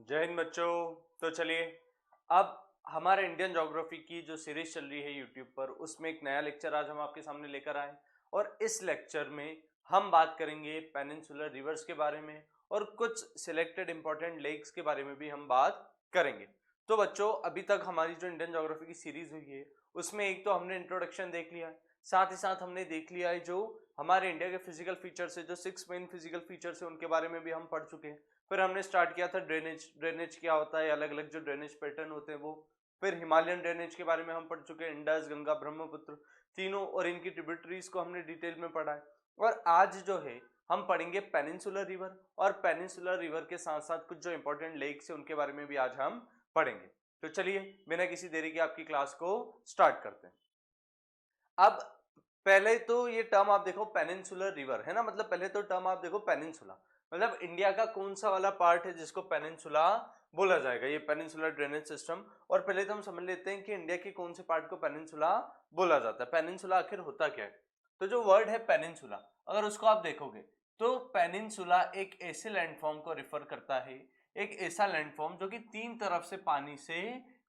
जय हिंद बच्चों। तो चलिए, अब हमारे इंडियन ज्योग्राफी की जो सीरीज चल रही है यूट्यूब पर, उसमें एक नया लेक्चर आज हम आपके सामने लेकर आए और इस लेक्चर में हम बात करेंगे पेनिनसुलर रिवर्स के बारे में और कुछ सिलेक्टेड इंपॉर्टेंट लेक्स के बारे में भी हम बात करेंगे। तो बच्चों, अभी तक हमारी जो इंडियन ज्योग्राफी की सीरीज हुई है उसमें एक तो हमने इंट्रोडक्शन देख लिया है, साथ ही साथ हमने देख लिया है जो हमारे इंडिया के फिजिकल फीचर्स है, जो 6 मेन फिजिकल फीचर्स है उनके बारे में भी हम पढ़ चुके हैं। फिर हमने स्टार्ट किया था ड्रेनेज, ड्रेनेज क्या होता है, अलग अलग जो ड्रेनेज पैटर्न होते हैं वो। फिर हिमालयन ड्रेनेज के बारे में हम पढ़ चुके हैं, इंडस, गंगा, ब्रह्मपुत्र तीनों और इनकी ट्रिब्यूटरीज को हमने डिटेल में पढ़ा है। और आज जो है हम पढ़ेंगे पेनिनसुलर रिवर, और पेनिनसुलर रिवर के साथ साथ कुछ जो इंपॉर्टेंट लेक्स है उनके बारे में भी आज हम पढ़ेंगे। तो चलिए, बिना किसी देरी के आपकी क्लास को स्टार्ट करते हैं। अब पहले तो ये टर्म आप देखो, पेनिनसुलर रिवर है ना, मतलब पहले तो टर्म आप देखो पेनिनसुला, मतलब इंडिया का कौन सा वाला पार्ट है जिसको पेनिनसुला बोला जाएगा, ये पेनिनसुलर ड्रेनेज सिस्टम। और पहले तो हम समझ लेते हैं कि इंडिया के कौन से पार्ट को पेनिनसुला बोला जाता है, पेनिनसुला आखिर होता क्या है। तो जो वर्ड है पेनिनसुला, अगर उसको आप देखोगे तो पेनिनसुला एक ऐसे लैंडफॉर्म को रिफर करता है, एक ऐसा लैंडफॉर्म जो कि तीन तरफ से पानी से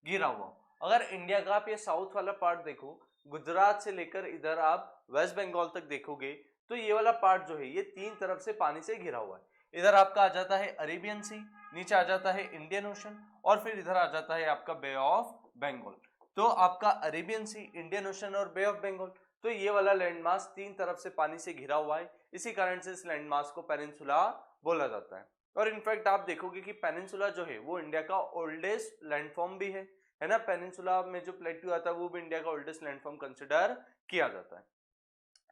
घिरा हुआ। अगर इंडिया का आप ये साउथ वाला पार्ट देखो, गुजरात से लेकर इधर आप वेस्ट बंगाल तक देखोगे, तो ये वाला पार्ट जो है ये तीन तरफ से पानी से घिरा हुआ है। इधर आपका आ जाता है अरेबियन सी, नीचे आ जाता है इंडियन ओशन, और फिर इधर आ जाता है आपका बे ऑफ बंगाल। तो आपका अरेबियन सी, इंडियन ओशन और बे ऑफ बंगाल, तो ये वाला लैंडमास तीन तरफ से पानी से घिरा हुआ है, इसी कारण से इस लैंडमास को पेनिनसुला बोला जाता है। और इनफैक्ट आप देखोगे कि पेनिनसुला जो है वो इंडिया का ओल्डेस्ट लैंडफॉर्म भी है ना। पेनिनसुला में जो प्लेट्यू आता है वो भी इंडिया का ओल्डेस्ट लैंडफॉर्म कंसिडर किया जाता है।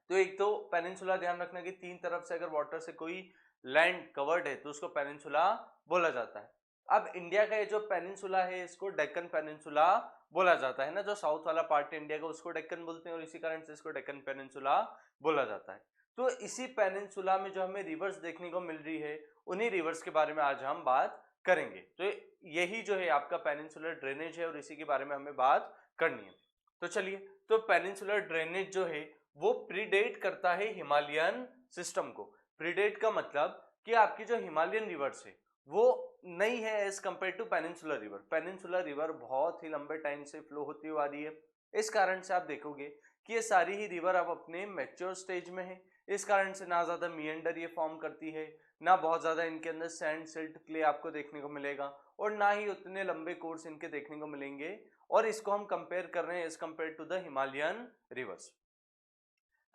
तो एक तो पेनिनसुला ध्यान रखना कि तीन तरफ से अगर वाटर से कोई लैंड कवर्ड है तो उसको पेनिनसुला बोला जाता है। अब इंडिया का ये जो पेनिनसुला है इसको डेक्कन पेनिनसुला बोला जाता है ना, जो साउथ वाला पार्ट है इंडिया का उसको डेक्कन बोलते हैं और इसी कारण से इसको डेक्कन पेनिनसुला बोला जाता है। तो इसी पेनिनसुला में जो हमें रिवर्स देखने को मिल रही है, उन्हीं रिवर्स के बारे में आज हम बात करेंगे। तो यही जो है आपका पेनिनसुलर ड्रेनेज है और इसी के बारे में हमें बात करनी है। तो चलिए, तो पेनिनसुलर ड्रेनेज जो है वो प्रीडेट करता है हिमालयन सिस्टम को। प्रीडेट का मतलब कि आपकी जो हिमालयन रिवर्स है वो नहीं है as compare to peninsular river. Peninsular river बहुत ही लंबे टाइम से फ्लो होती हुई आ रही है, इस कारण से आप देखोगे कि ये सारी ही रिवर अब अपने मैच्योर स्टेज में है। इस कारण से ना ज्यादा मियंडर ये फॉर्म करती है, ना बहुत ज्यादा इनके अंदर सैंड, सिल्ट, क्ले आपको देखने को मिलेगा, और ना ही उतने लंबे कोर्स इनके देखने को मिलेंगे। और इसको हम कंपेयर कर रहे हैं as compare to the Himalayan rivers.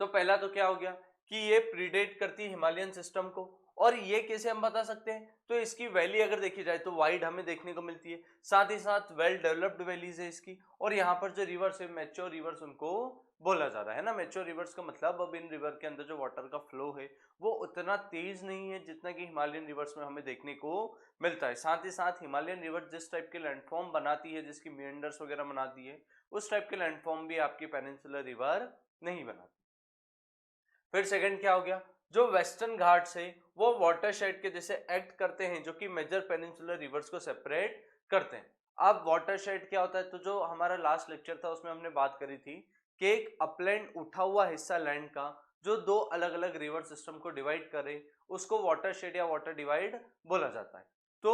तो पहला तो क्या हो गया कि ये प्रीडेट करती है हिमालयन सिस्टम को। और ये कैसे हम बता सकते हैं, तो इसकी वैली अगर देखी जाए तो वाइड हमें देखने को मिलती है, साथ ही साथ वेल डेवलप्ड वैलीज है इसकी। और यहाँ पर जो रिवर्स है मैच्योर रिवर्स उनको बोला जा रहा है ना। मैच्योर रिवर्स का मतलब अब इन रिवर के अंदर जो वाटर का फ्लो है वो उतना तेज नहीं है जितना कि हिमालयन रिवर्स में हमें देखने को मिलता है। साथ ही साथ हिमालयन रिवर जिस टाइप के लैंडफॉर्म बनाती है, जिसकी मेंडर्स वगैरह बनाती है, उस टाइप के लैंडफॉर्म भी आपकी पेनिनसुलर रिवर नहीं बनाती। फिर सेकंड क्या हो गया, जो वेस्टर्न घाट्स है वो वाटरशेड के जैसे एक्ट करते हैं, जो कि मेजर पेनिनसुलर रिवर्स को सेपरेट करते हैं। अब वाटरशेड क्या होता है, तो जो हमारा लास्ट लेक्चर था उसमें हमने बात करी थी कि एक अपलैंड उठा हुआ हिस्सा लैंड का जो दो अलग अलग रिवर सिस्टम को डिवाइड करे, उसको वाटरशेड या वाटर डिवाइड बोला जाता है। तो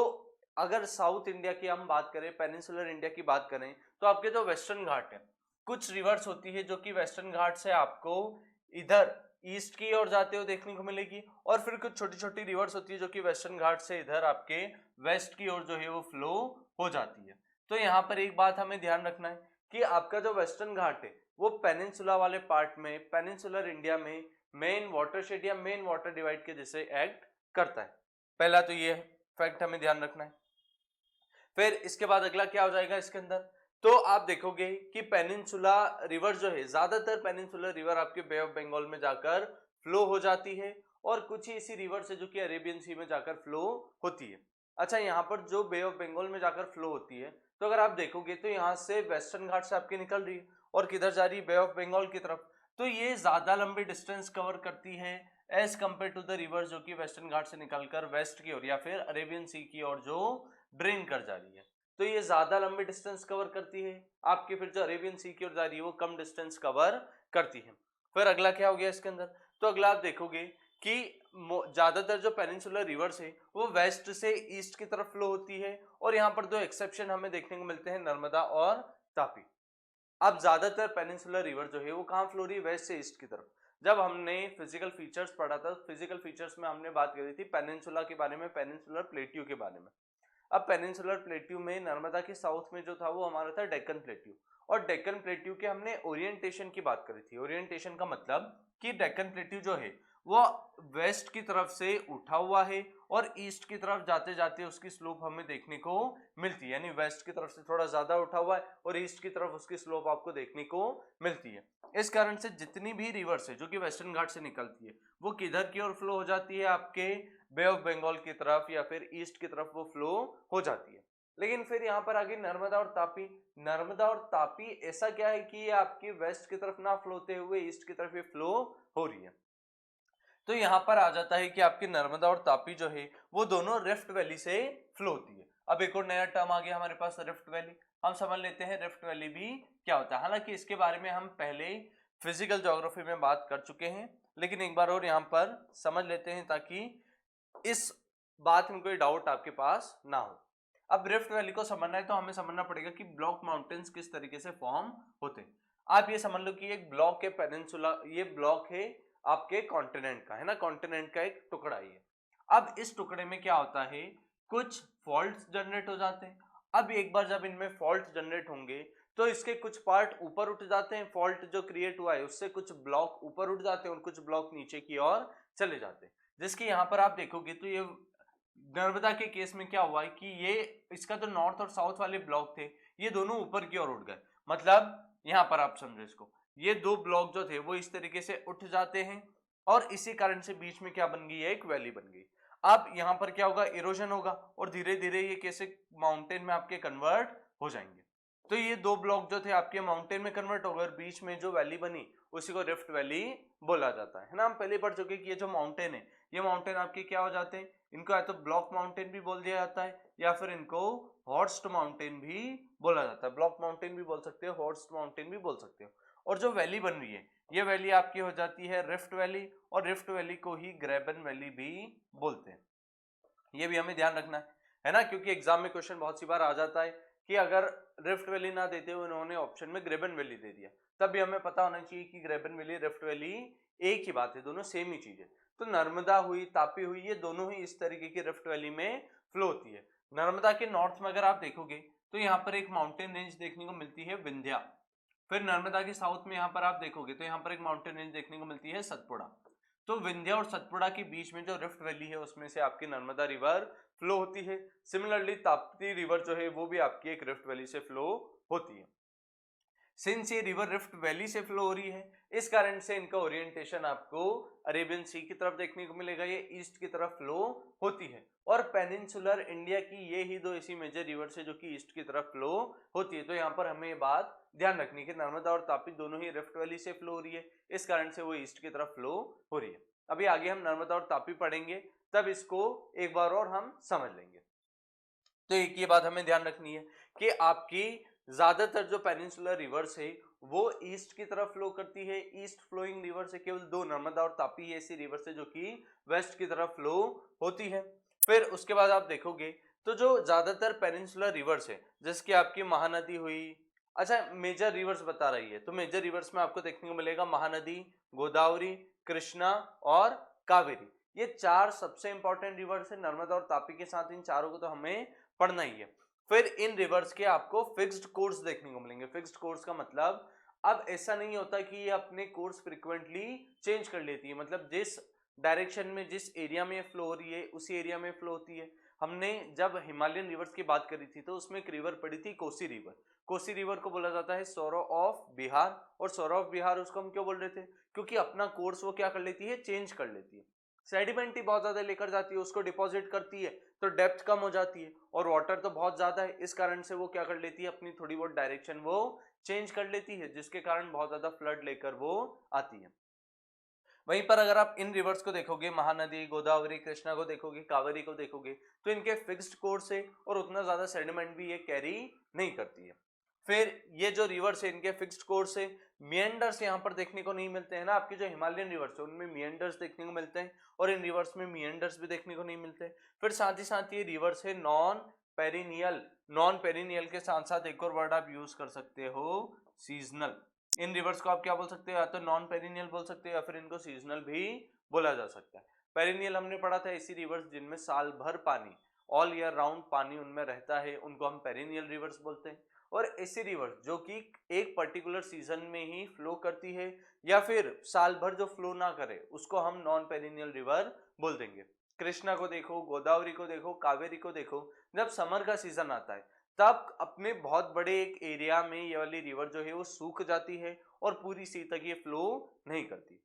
अगर साउथ इंडिया की हम बात करें, पेनिनसुलर इंडिया की बात करें, तो आपके जो वेस्टर्न घाट है, कुछ रिवर्स होती है जो कि वेस्टर्न घाट से आपको इधर ईस्ट की ओर जाते हुए देखने को मिलेगी, और फिर कुछ छोटी छोटी रिवर्स होती है जो कि वेस्टर्न घाट से इधर आपके वेस्ट की ओर जो है वो फ्लो हो जाती है। तो यहाँ पर एक बात हमें ध्यान रखना है कि आपका जो वेस्टर्न घाट है वो पेनिनसुला वाले पार्ट में, पेनिनसुलर इंडिया में मेन वाटरशेड या मेन वाटर डिवाइड के जैसे एक्ट करता है। पहला तो ये फैक्ट हमें ध्यान रखना है। फिर इसके बाद अगला क्या हो जाएगा इसके अंदर, तो आप देखोगे कि पेनिनसुला रिवर जो है, ज्यादातर पेनिनसुलर रिवर आपके बे ऑफ बंगाल में जाकर फ्लो हो जाती है, और कुछ ही ऐसी रिवर है जो कि अरेबियन सी में जाकर फ्लो होती है। अच्छा, यहाँ पर जो बे ऑफ बंगाल में जाकर फ्लो होती है, तो अगर आप देखोगे तो यहाँ से वेस्टर्न घाट से आपकी निकल रही है और किधर जा रही है, बे ऑफ बंगाल की तरफ। तो ये ज्यादा लंबी डिस्टेंस कवर करती है as compare to the river जो कि वेस्टर्न घाट से निकलकर वेस्ट की ओर या फिर अरेबियन सी की ओर जो ड्रेन कर जा रही है। तो ये ज्यादा लंबी डिस्टेंस कवर करती है आपकी, फिर जो अरेबियन सी की ओर जा रही है वो कम डिस्टेंस कवर करती है। फिर अगला क्या हो गया इसके अंदर, तो अगला आप देखोगे कि ज्यादातर जो पेनिनसुलर रिवर्स है वो वेस्ट से ईस्ट की तरफ फ्लो होती है, और यहाँ पर दो एक्सेप्शन हमें देखने को मिलते हैं, नर्मदा और तापी। अब ज्यादातर पेनिनसुलर रिवर जो है वो कहाँ फ्लो रही है, वेस्ट से ईस्ट की तरफ। जब हमने फिजिकल फीचर्स पढ़ा था, फिजिकल फीचर्स में हमने बात करी थी पेनिनसुला के बारे में, पेनिनसुलर प्लेट्यू के बारे में। अब पेनिनसुलर प्लेट्यू में नर्मदा के साउथ में जो था वो हमारा था डेक्कन प्लेट्यू, और डेक्कन प्लेट्यू के हमने ओरिएंटेशन की बात करी थी। ओरिएंटेशन का मतलब कि डेक्कन प्लेट्यू जो है वो वेस्ट की तरफ से उठा हुआ है और ईस्ट की तरफ जाते जाते उसकी स्लोप हमें देखने को मिलती है, यानी वेस्ट की तरफ से थोड़ा ज्यादा उठा हुआ है और ईस्ट की तरफ उसकी स्लोप आपको देखने को मिलती है। इस कारण से जितनी भी रिवर्स है जो कि वेस्टर्न घाट से निकलती है वो किधर की ओर फ्लो हो जाती है, आपके बे ऑफ बंगाल की तरफ या फिर ईस्ट की तरफ वो फ्लो हो जाती है। लेकिन फिर यहाँ पर आगे नर्मदा और तापी। नर्मदा और तापी ऐसा क्या है कि ये आपकी वेस्ट की तरफ ना फ्लो होते हुए ईस्ट की तरफ ये फ्लो हो रही है। तो यहाँ पर आ जाता है कि आपकी नर्मदा और तापी जो है वो दोनों रिफ्ट वैली से फ्लो होती है। अब एक और नया टर्म आ गया हमारे पास, रिफ्ट वैली। हम समझ लेते हैं रिफ्ट वैली भी क्या होता है। हालांकि इसके बारे में हम पहले फिजिकल ज्योग्राफी में बात कर चुके हैं, लेकिन एक बार और यहाँ पर समझ लेते हैं ताकि इस बात में कोई डाउट आपके पास ना हो। अब रिफ्ट वैली को समझना है तो हमें समझना पड़ेगा कि ब्लॉक माउंटेन्स किस तरीके से फॉर्म होते हैं। आप ये समझ लो कि एक ब्लॉक है पेनिनसुला, ये ब्लॉक है आपके कॉन्टिनेंट का, है ना, कॉन्टिनेंट का एक टुकड़ा ही है। अब इस टुकड़े में क्या होता है, कुछ फॉल्ट्स जनरेट हो जाते हैं। अब एक बार जब इनमें फॉल्ट जनरेट होंगे तो इसके कुछ पार्ट ऊपर उठ जाते हैं, फॉल्ट जो क्रिएट हुआ है उससे कुछ ब्लॉक ऊपर उठ जाते हैं और कुछ ब्लॉक नीचे की ओर चले जाते हैं। जिसकी यहाँ पर आप देखोगे तो ये नर्मदा के केस में क्या हुआ है कि ये इसका जो नॉर्थ और साउथ वाले ब्लॉक थे ये दोनों ऊपर की ओर उठ गए। मतलब यहाँ पर आप समझो इसको, ये दो ब्लॉक जो थे वो इस तरीके से उठ जाते हैं और इसी कारण से बीच में क्या बन गई है, एक वैली बन गई। अब यहाँ पर क्या होगा, इरोजन होगा और धीरे धीरे ये कैसे माउंटेन में आपके कन्वर्ट हो जाएंगे। तो ये दो ब्लॉक जो थे आपके माउंटेन में कन्वर्ट हो गए और बीच में जो वैली बनी उसी को रिफ्ट वैली बोला जाता है ना। हम पहले पढ़ चुके कि ये जो माउंटेन है ये माउंटेन आपके क्या हो जाते हैं, इनको या तो ब्लॉक माउंटेन भी बोल दिया जाता है या फिर इनको हॉर्स्ट माउंटेन भी बोला जाता है। ब्लॉक माउंटेन भी बोल सकते हो, हॉर्स्ट माउंटेन भी बोल सकते हो। और जो वैली बन रही है ये वैली आपकी हो जाती है रिफ्ट वैली, और रिफ्ट वैली को ही ग्रेबन वैली भी बोलते हैं। ये भी हमें ध्यान रखना है ना, क्योंकि एग्जाम में क्वेश्चन बहुत सी बार आ जाता है कि अगर रिफ्ट वैली ना देते हुए उन्होंने ऑप्शन में ग्रेबन वैली दे दिया, तब भी हमें पता होना चाहिए कि ग्रेबन वैली रिफ्ट वैली एक ही बात है, दोनों सेम ही चीज है। तो नर्मदा हुई, तापी हुई, ये दोनों ही इस तरीके की रिफ्ट वैली में फ्लो होती है। नर्मदा के नॉर्थ में अगर आप देखोगे तो यहाँ पर एक माउंटेन रेंज देखने को मिलती है विंध्या। फिर नर्मदा के साउथ में यहाँ पर आप देखोगे तो यहाँ पर एक माउंटेन रेंज देखने को मिलती है सतपुड़ा। तो विंध्या और सतपुड़ा के बीच में जो रिफ्ट वैली है उसमें से आपकी नर्मदा रिवर फ्लो होती है। सिमिलरली ताप्ती रिवर जो है वो भी आपकी एक रिफ्ट वैली से फ्लो होती है। सिंस ये रिवर रिफ्ट वैली से फ्लो हो रही है इस कारण से इनका ओरिएंटेशन आपको अरेबियन सी की तरफ देखने को मिलेगा, ये ईस्ट की तरफ फ्लो होती है। और पेनिनसुलर इंडिया की ये ही दो ऐसी मेजर रिवर है जो कि ईस्ट की तरफ फ्लो होती है। तो यहाँ पर हमें ये बात ध्यान रखनी कि नर्मदा और तापी दोनों ही रिफ्ट वैली से फ्लो हो रही है, इस कारण से वो ईस्ट की तरफ फ्लो हो रही है। अभी आगे हम नर्मदा और तापी पढ़ेंगे तब इसको एक बार और हम समझ लेंगे। तो एक ये बात हमें ध्यान रखनी है कि आपकी ज्यादातर जो पेनिनसुलर रिवर्स है वो ईस्ट की तरफ फ्लो करती है। ईस्ट फ्लोइंग रिवर से केवल दो, नर्मदा और तापी ऐसी रिवर है जो कि वेस्ट की तरफ फ्लो होती है। फिर उसके बाद आप देखोगे तो जो ज्यादातर पेनिनसुलर रिवर्स है जैसे कि आपकी महानदी हुई, अच्छा मेजर रिवर्स बता रही है तो मेजर रिवर्स में आपको देखने को मिलेगा महानदी, गोदावरी, कृष्णा और कावेरी। ये चार सबसे इंपॉर्टेंट रिवर्स है। नर्मदा और तापी के साथ इन चारों को तो हमें पढ़ना ही है। फिर इन रिवर्स के आपको फिक्स्ड कोर्स देखने को मिलेंगे। फिक्स्ड कोर्स का मतलब अब ऐसा नहीं होता कि ये अपने कोर्स फ्रिक्वेंटली चेंज कर लेती है, मतलब जिस डायरेक्शन में जिस एरिया में फ्लो हो रही है उसी एरिया में फ्लो होती है। हमने जब हिमालयन रिवर्स की बात करी थी तो उसमें एक रिवर पड़ी थी कोसी रिवर। कोसी रिवर को बोला जाता है सोरो ऑफ बिहार, और सोरो ऑफ बिहार उसको हम क्यों बोल रहे थे, क्योंकि अपना कोर्स वो क्या कर लेती है, चेंज कर लेती है। सेडिमेंट ही बहुत ज्यादा लेकर जाती है, उसको डिपॉजिट करती है तो डेप्थ कम हो जाती है, और वाटर तो बहुत ज्यादा है, इस कारण से वो क्या कर लेती है, अपनी थोड़ी बहुत डायरेक्शन वो चेंज कर लेती है, जिसके कारण बहुत ज्यादा फ्लड लेकर वो आती है। वहीं पर अगर आप इन रिवर्स को देखोगे, महानदी, गोदावरी, कृष्णा को देखोगे, कावेरी को देखोगे, तो इनके फिक्स्ड कोर्स है और उतना ज्यादा सेडिमेंट भी ये कैरी नहीं करती है। फिर ये जो रिवर्स है इनके फिक्स्ड कोर्स है, मिएंडर्स यहाँ पर देखने को नहीं मिलते हैं ना। आपकी जो हिमालयन रिवर्स है उनमें मिएंडर्स देखने को मिलते हैं और इन रिवर्स में मिएंडर्स भी देखने को नहीं मिलते। फिर साथ ही साथ ये रिवर्स है नॉन पेरिनियल। नॉन पेरिनियल के साथ साथ एक और वर्ड आप यूज कर सकते हो, सीजनल। इन रिवर्स को आप क्या बोल सकते हो, या तो नॉन पेरिनियल बोल सकते हो या फिर इनको सीजनल भी बोला जा सकता है। पेरिनियल हमने पढ़ा था ऐसी रिवर्स जिनमें साल भर पानी, ऑल ईयर राउंड पानी उनमें रहता है, उनको हम पेरिनियल रिवर्स बोलते हैं। और ऐसी रिवर्स जो कि एक पर्टिकुलर सीजन में ही फ्लो करती है या फिर साल भर जो फ्लो ना करे उसको हम नॉन पेरिनियल रिवर बोल देंगे। कृष्णा को देखो, गोदावरी को देखो, कावेरी को देखो, जब समर का सीजन आता है तब अपने बहुत बड़े एक एरिया में ये वाली रिवर जो है वो सूख जाती है और पूरी सी तक ये फ्लो नहीं करती।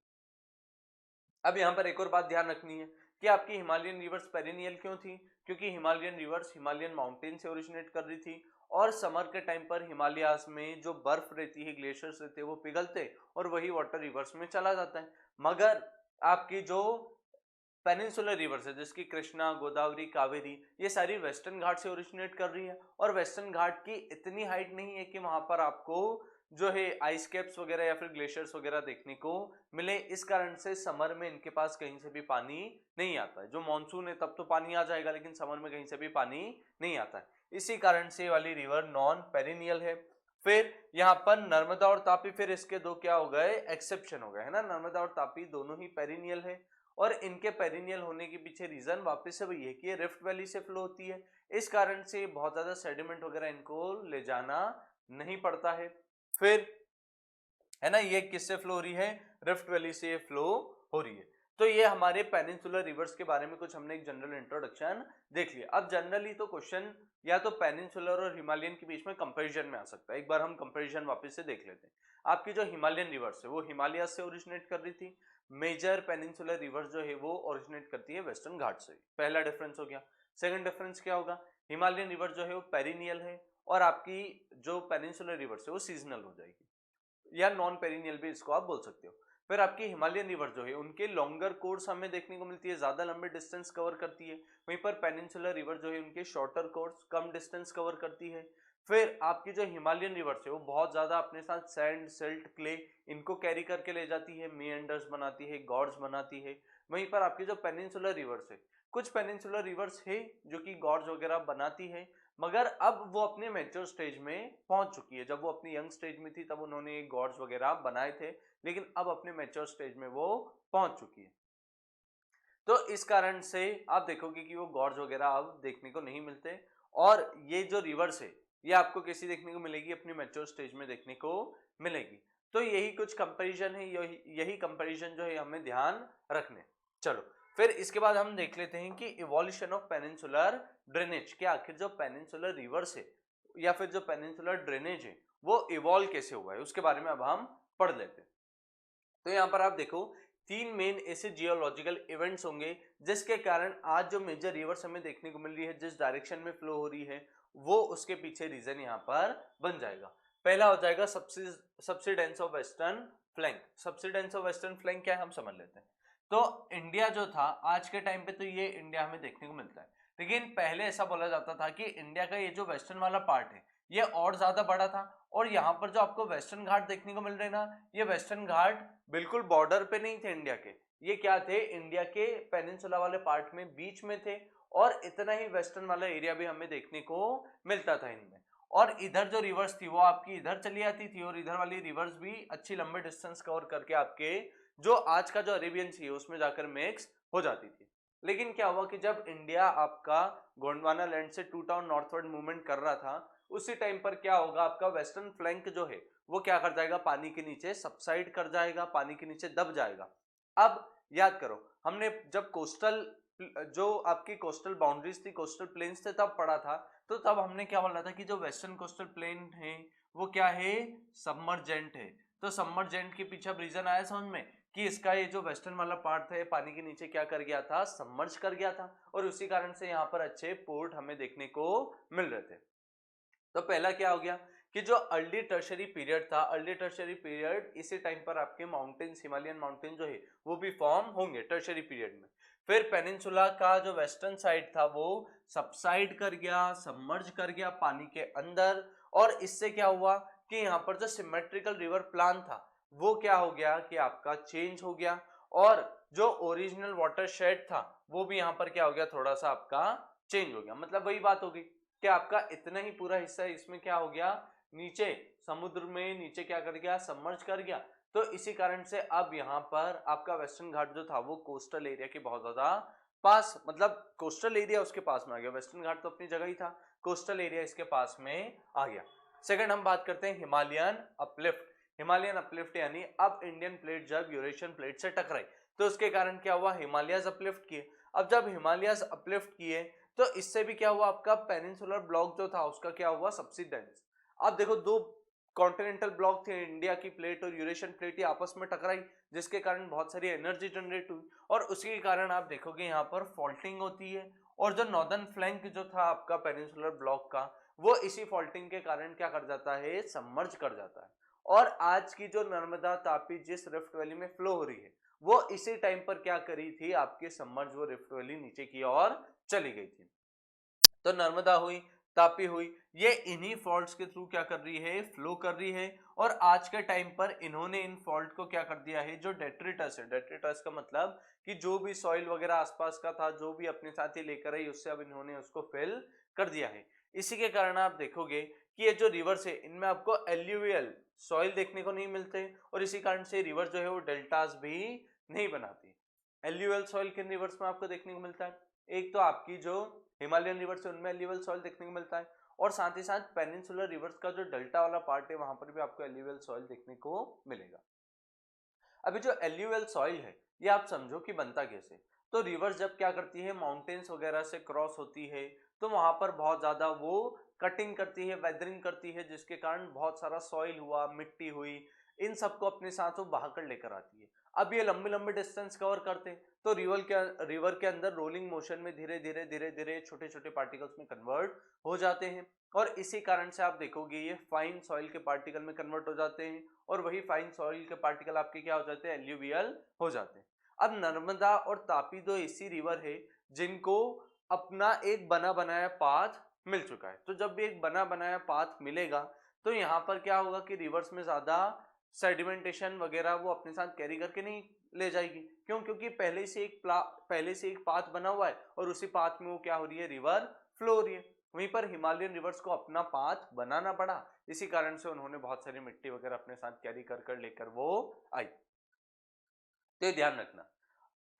अब यहाँ पर एक और बात ध्यान रखनी है कि आपकी हिमालयन रिवर्स पेरिनियल क्यों थी, क्योंकि हिमालयन रिवर्स हिमालयन माउंटेन से ओरिजिनेट कर रही थी और समर के टाइम पर हिमालयास में जो बर्फ रहती है, ग्लेशियर्स रहते हैं, वो पिघलते और वही वाटर रिवर्स में चला जाता है। मगर आपकी जो पेनिनसुलर रिवर्स है जिसकी कृष्णा, गोदावरी, कावेरी, ये सारी वेस्टर्न घाट से ओरिजिनेट कर रही है और वेस्टर्न घाट की इतनी हाइट नहीं है कि वहां पर आपको जो है आइस कैप्स वगैरह या फिर ग्लेशियर्स वगैरह देखने को मिले। इस कारण से समर में इनके पास कहीं से भी पानी नहीं आता है। जो मानसून है तब तो पानी आ जाएगा लेकिन समर में कहीं से भी पानी नहीं आता है। इसी कारण से वाली रिवर नॉन पेरिनियल है। फिर यहाँ पर नर्मदा और तापी, फिर इसके दो क्या हो गए, एक्सेप्शन हो गए, है ना। नर्मदा और तापी दोनों ही पेरिनियल है और इनके पेरिनियल होने के पीछे रीजन वापस से वही है कि ये रिफ्ट वैली से फ्लो होती है। इस कारण से बहुत ज्यादा सेडिमेंट वगैरह इनको ले जाना नहीं पड़ता है। फिर है ना, ये किससे फ्लो हो रही है, रिफ्ट वैली से फ्लो हो रही है। तो ये हमारे पेनिनसुलर रिवर्स के बारे में कुछ हमने एक जनरल इंट्रोडक्शन देख लिया। अब जनरली तो क्वेश्चन या तो पेनिनसुलर और हिमालयन के बीच में कंपैरिजन में आ सकता है। एक बार हम कंपैरिजन वापस से देख लेते हैं। आपकी जो हिमालयन रिवर्स है वो हिमालय से ओरिजिनेट कर रही थी। मेजर पेनिनसुलर रिवर्स जो है वो ओरिजिनेट करती है वेस्टर्न घाट से। पहला डिफरेंस हो गया। सेकंड डिफरेंस क्या होगा, हिमालयन रिवर जो है वो पेरिनियल है और आपकी जो पेनिनसुलर रिवर्स है वो सीजनल हो जाएगी या नॉन पेरिनियल भी इसको आप बोल सकते हो। फिर आपकी हिमालयन रिवर जो है उनके लॉन्गर कोर्स हमें देखने को मिलती है, ज्यादा लंबे डिस्टेंस कवर करती है। वहीं पर पेनिनसुलर रिवर जो है उनके शॉर्टर कोर्स, कम डिस्टेंस कवर करती है। फिर आपकी जो हिमालयन रिवर है वो बहुत ज्यादा अपने साथ सैंड, सिल्ट, क्ले इनको कैरी करके ले जाती है, मेएंडर्स बनाती है, गॉर्ड्स बनाती है। वहीं पर आपकी जो पेनिनसुलर रिवर्स है, कुछ पेनिनसुलर रिवर्स है जो कि गॉर्ड्स वगैरह बनाती है, मगर अब वो अपने मैच्योर स्टेज में पहुंच चुकी है। जब वो अपनी यंग स्टेज में थी तब उन्होंने गॉड्स वगैरह बनाए थे, लेकिन अब अपने मैच्योर स्टेज में वो पहुंच चुकी है। तो इस कारण से आप देखोगे कि वो गॉड्स वगैरह अब देखने को नहीं मिलते और ये जो रिवर्स है ये आपको कैसी देखने को मिलेगी, अपनी मैच्योर स्टेज में देखने को मिलेगी। तो यही कुछ कंपैरिजन है, यही कंपैरिजन जो है हमें ध्यान रखने। चलो फिर इसके बाद हम देख लेते हैं कि इवोल्यूशन ऑफ पेनिनसुलर ड्रेनेज, क्या आखिर जो पेनिनसुलर रिवर्स है या फिर जो पेनिनसुलर ड्रेनेज है वो इवॉल्व कैसे हुआ है उसके बारे में अब हम पढ़ लेते हैं। तो यहाँ पर आप देखो तीन मेन ऐसे जियोलॉजिकल इवेंट्स होंगे जिसके कारण आज जो मेजर रिवर्स हमें देखने को मिल रही है, जिस डायरेक्शन में फ्लो हो रही है, वो उसके पीछे रीजन यहाँ पर बन जाएगा। पहला हो जाएगा subsidence of western flank. Subsidence of western flank क्या है हम समझ लेते हैं। तो इंडिया जो था आज के टाइम पे तो ये इंडिया हमें देखने को मिलता है, लेकिन पहले ऐसा बोला जाता था कि इंडिया का ये जो वेस्टर्न वाला पार्ट है ये और ज्यादा बड़ा था। और यहाँ पर जो आपको वेस्टर्न घाट देखने को मिल रहे हैं ना, ये वेस्टर्न घाट बिल्कुल बॉर्डर पे नहीं थे इंडिया के, ये क्या थे, इंडिया के पेनिनसुला वाले पार्ट में बीच में थे और इतना ही वेस्टर्न वाला एरिया भी हमें देखने को मिलता था इनमें। और इधर जो रिवर्स थी वो आपकी इधर चली आती थी और इधर वाली रिवर्स भी अच्छी लंबे डिस्टेंस कवर करके आपके जो आज का जो अरेबियन सी है उसमें जाकर मिक्स हो जाती थी। लेकिन क्या हुआ कि जब इंडिया आपका गोंडवाना लैंड से टू टाउन नॉर्थवर्ड मूवमेंट कर रहा था, उसी टाइम पर क्या होगा, आपका वेस्टर्न फ्लैंक जो है वो क्या कर जाएगा, पानी के नीचे सबसाइड कर जाएगा, पानी के नीचे दब जाएगा। अब याद करो हमने जब कोस्टल जो आपकी कोस्टल बाउंड्रीज थी, कोस्टल प्लेन्स थे तब पढ़ा था, तो तब हमने क्या बोला था कि जो वेस्टर्न कोस्टल प्लेन है वो क्या है, सबमर्जेंट है। तो सबमर्जेंट के पीछे अब रीजन आया समझ में कि इसका ये जो वेस्टर्न वाला पार्ट था पानी के नीचे क्या कर गया था, सबमर्ज कर गया था और उसी कारण से यहाँ पर अच्छे पोर्ट हमें देखने को मिल रहे थे। तो पहला क्या हो गया कि जो अर्ली टर्शरी पीरियड था, अर्ली टर्शरी पीरियड इसी टाइम पर आपके माउंटेन्स, हिमालयन माउंटेन जो है वो भी फॉर्म होंगे टर्शरी पीरियड में। फिर पेनिनसुला का जो वेस्टर्न साइड था वो सबसाइड कर गया, सबमर्ज कर गया पानी के अंदर और इससे क्या हुआ कि यहाँ पर जो सिमेट्रिकल रिवर प्लान था वो क्या हो गया कि आपका चेंज हो गया, और जो ओरिजिनल वाटर शेड था वो भी यहाँ पर क्या हो गया, थोड़ा सा आपका चेंज हो गया। मतलब वही बात होगी कि आपका इतना ही पूरा हिस्सा इसमें क्या हो गया, नीचे समुद्र में नीचे क्या कर गया, सबमर्ज कर गया। तो इसी कारण से अब यहाँ पर आपका वेस्टर्न घाट जो था वो कोस्टल एरिया के बहुत ज्यादा पास, मतलब कोस्टल एरिया उसके पास में आ गया। वेस्टर्न घाट तो अपनी जगह ही था, कोस्टल एरिया इसके पास में आ गया। सेकंड हम बात करते हैं हिमालयन अपलिफ्ट। हिमालयन अपलिफ्ट यानी अब इंडियन प्लेट जब यूरेशियन प्लेट से टकराई तो उसके कारण क्या हुआ, हिमालयस अपलिफ्ट किए। अब जब हिमालयस अपलिफ्ट किए तो इससे भी क्या हुआ, आपका पेनिनसुलर ब्लॉक जो था उसका क्या हुआ, सबसिडेंस। अब देखो दो कॉन्टिनेंटल ब्लॉक थे, इंडिया की प्लेट और यूरेशियन प्लेट, ये आपस में टकराई जिसके कारण बहुत सारी एनर्जी जनरेट हुई और उसी कारण आप देखोगे यहाँ पर फॉल्टिंग होती है। और जो नॉर्दर्न फ्लैंक जो था आपका पेनिनसुलर ब्लॉक का वो इसी फॉल्टिंग के कारण क्या कर जाता है, सबमर्ज कर जाता है। और आज की जो नर्मदा तापी जिस रिफ्ट वैली में फ्लो हो रही है वो इसी टाइम पर क्या करी थी, आपके सबमर्ज वो रिफ्ट वैली नीचे की ओर चली गई थी। तो नर्मदा हुई, तापी हुई, ये इन्हीं फॉल्ट्स के थ्रू क्या कर रही है, फ्लो कर रही है। और आज के टाइम पर इन्होंने इन फॉल्ट को क्या कर दिया है, जो डेट्रिटस है, डेट्रिटस का मतलब कि जो भी सॉइल वगैरह आसपास का था जो भी अपने साथ ही लेकर आई उससे अब इन्होंने उसको फिल कर दिया है। इसी के कारण आप देखोगे कि ये जो रिवर्स है इनमें आपको एल्यूवियल सॉइल देखने को नहीं मिलते और इसी कारण से रिवर जो है वो डेल्टास भी नहीं बनाती। एल्यूवियल सॉइल किन रिवर्स में आपको देखने को मिलता है, एक तो आपकी जो हिमालयन रिवर्स है उनमें एल्यूवियल सॉइल देखने को मिलता है और साथ ही साथ पेनिनसुलर रिवर्स का जो डेल्टा वाला पार्ट है वहां पर भी आपको एल्यूवियल सॉइल देखने को मिलेगा। अभी जो एल्यूवियल सॉइल है ये आप समझो कि बनता कैसे। तो रिवर्स जब क्या करती है, माउंटेन्स वगैरह से क्रॉस होती है तो वहां पर बहुत ज्यादा वो कटिंग करती है, वेदरिंग करती है, जिसके कारण बहुत सारा सॉइल हुआ, मिट्टी हुई, इन सबको अपने साथ वो बहाकर लेकर आती है। अब ये लंबे लंबे डिस्टेंस कवर करते हैं तो रिवर के अंदर रोलिंग मोशन में धीरे धीरे धीरे धीरे छोटे छोटे पार्टिकल्स में कन्वर्ट हो जाते हैं और इसी कारण से आप देखोगे ये फाइन सॉइल के पार्टिकल में कन्वर्ट हो जाते हैं और वही फाइन सॉइल के पार्टिकल आपके क्या हो जाते हैं, एल्यूवियल हो जाते हैं। अब नर्मदा और तापी दो ऐसी रिवर है जिनको अपना एक बना बनाया पाथ मिल चुका है। तो जब भी एक बना बनाया पाथ मिलेगा तो यहाँ पर क्या होगा कि रिवर्स में ज्यादा सेडिमेंटेशन वगैरह वो अपने साथ कैरी करके नहीं ले जाएगी। क्यों, क्योंकि पहले से एक पाथ बना हुआ है और उसी पाथ में वो क्या हो रही है, रिवर फ्लो हो रही है। वहीं पर हिमालयन रिवर्स को अपना पाथ बनाना पड़ा, इसी कारण से उन्होंने बहुत सारी मिट्टी वगैरह अपने साथ कैरी कर कर लेकर वो आई। तो ध्यान रखना।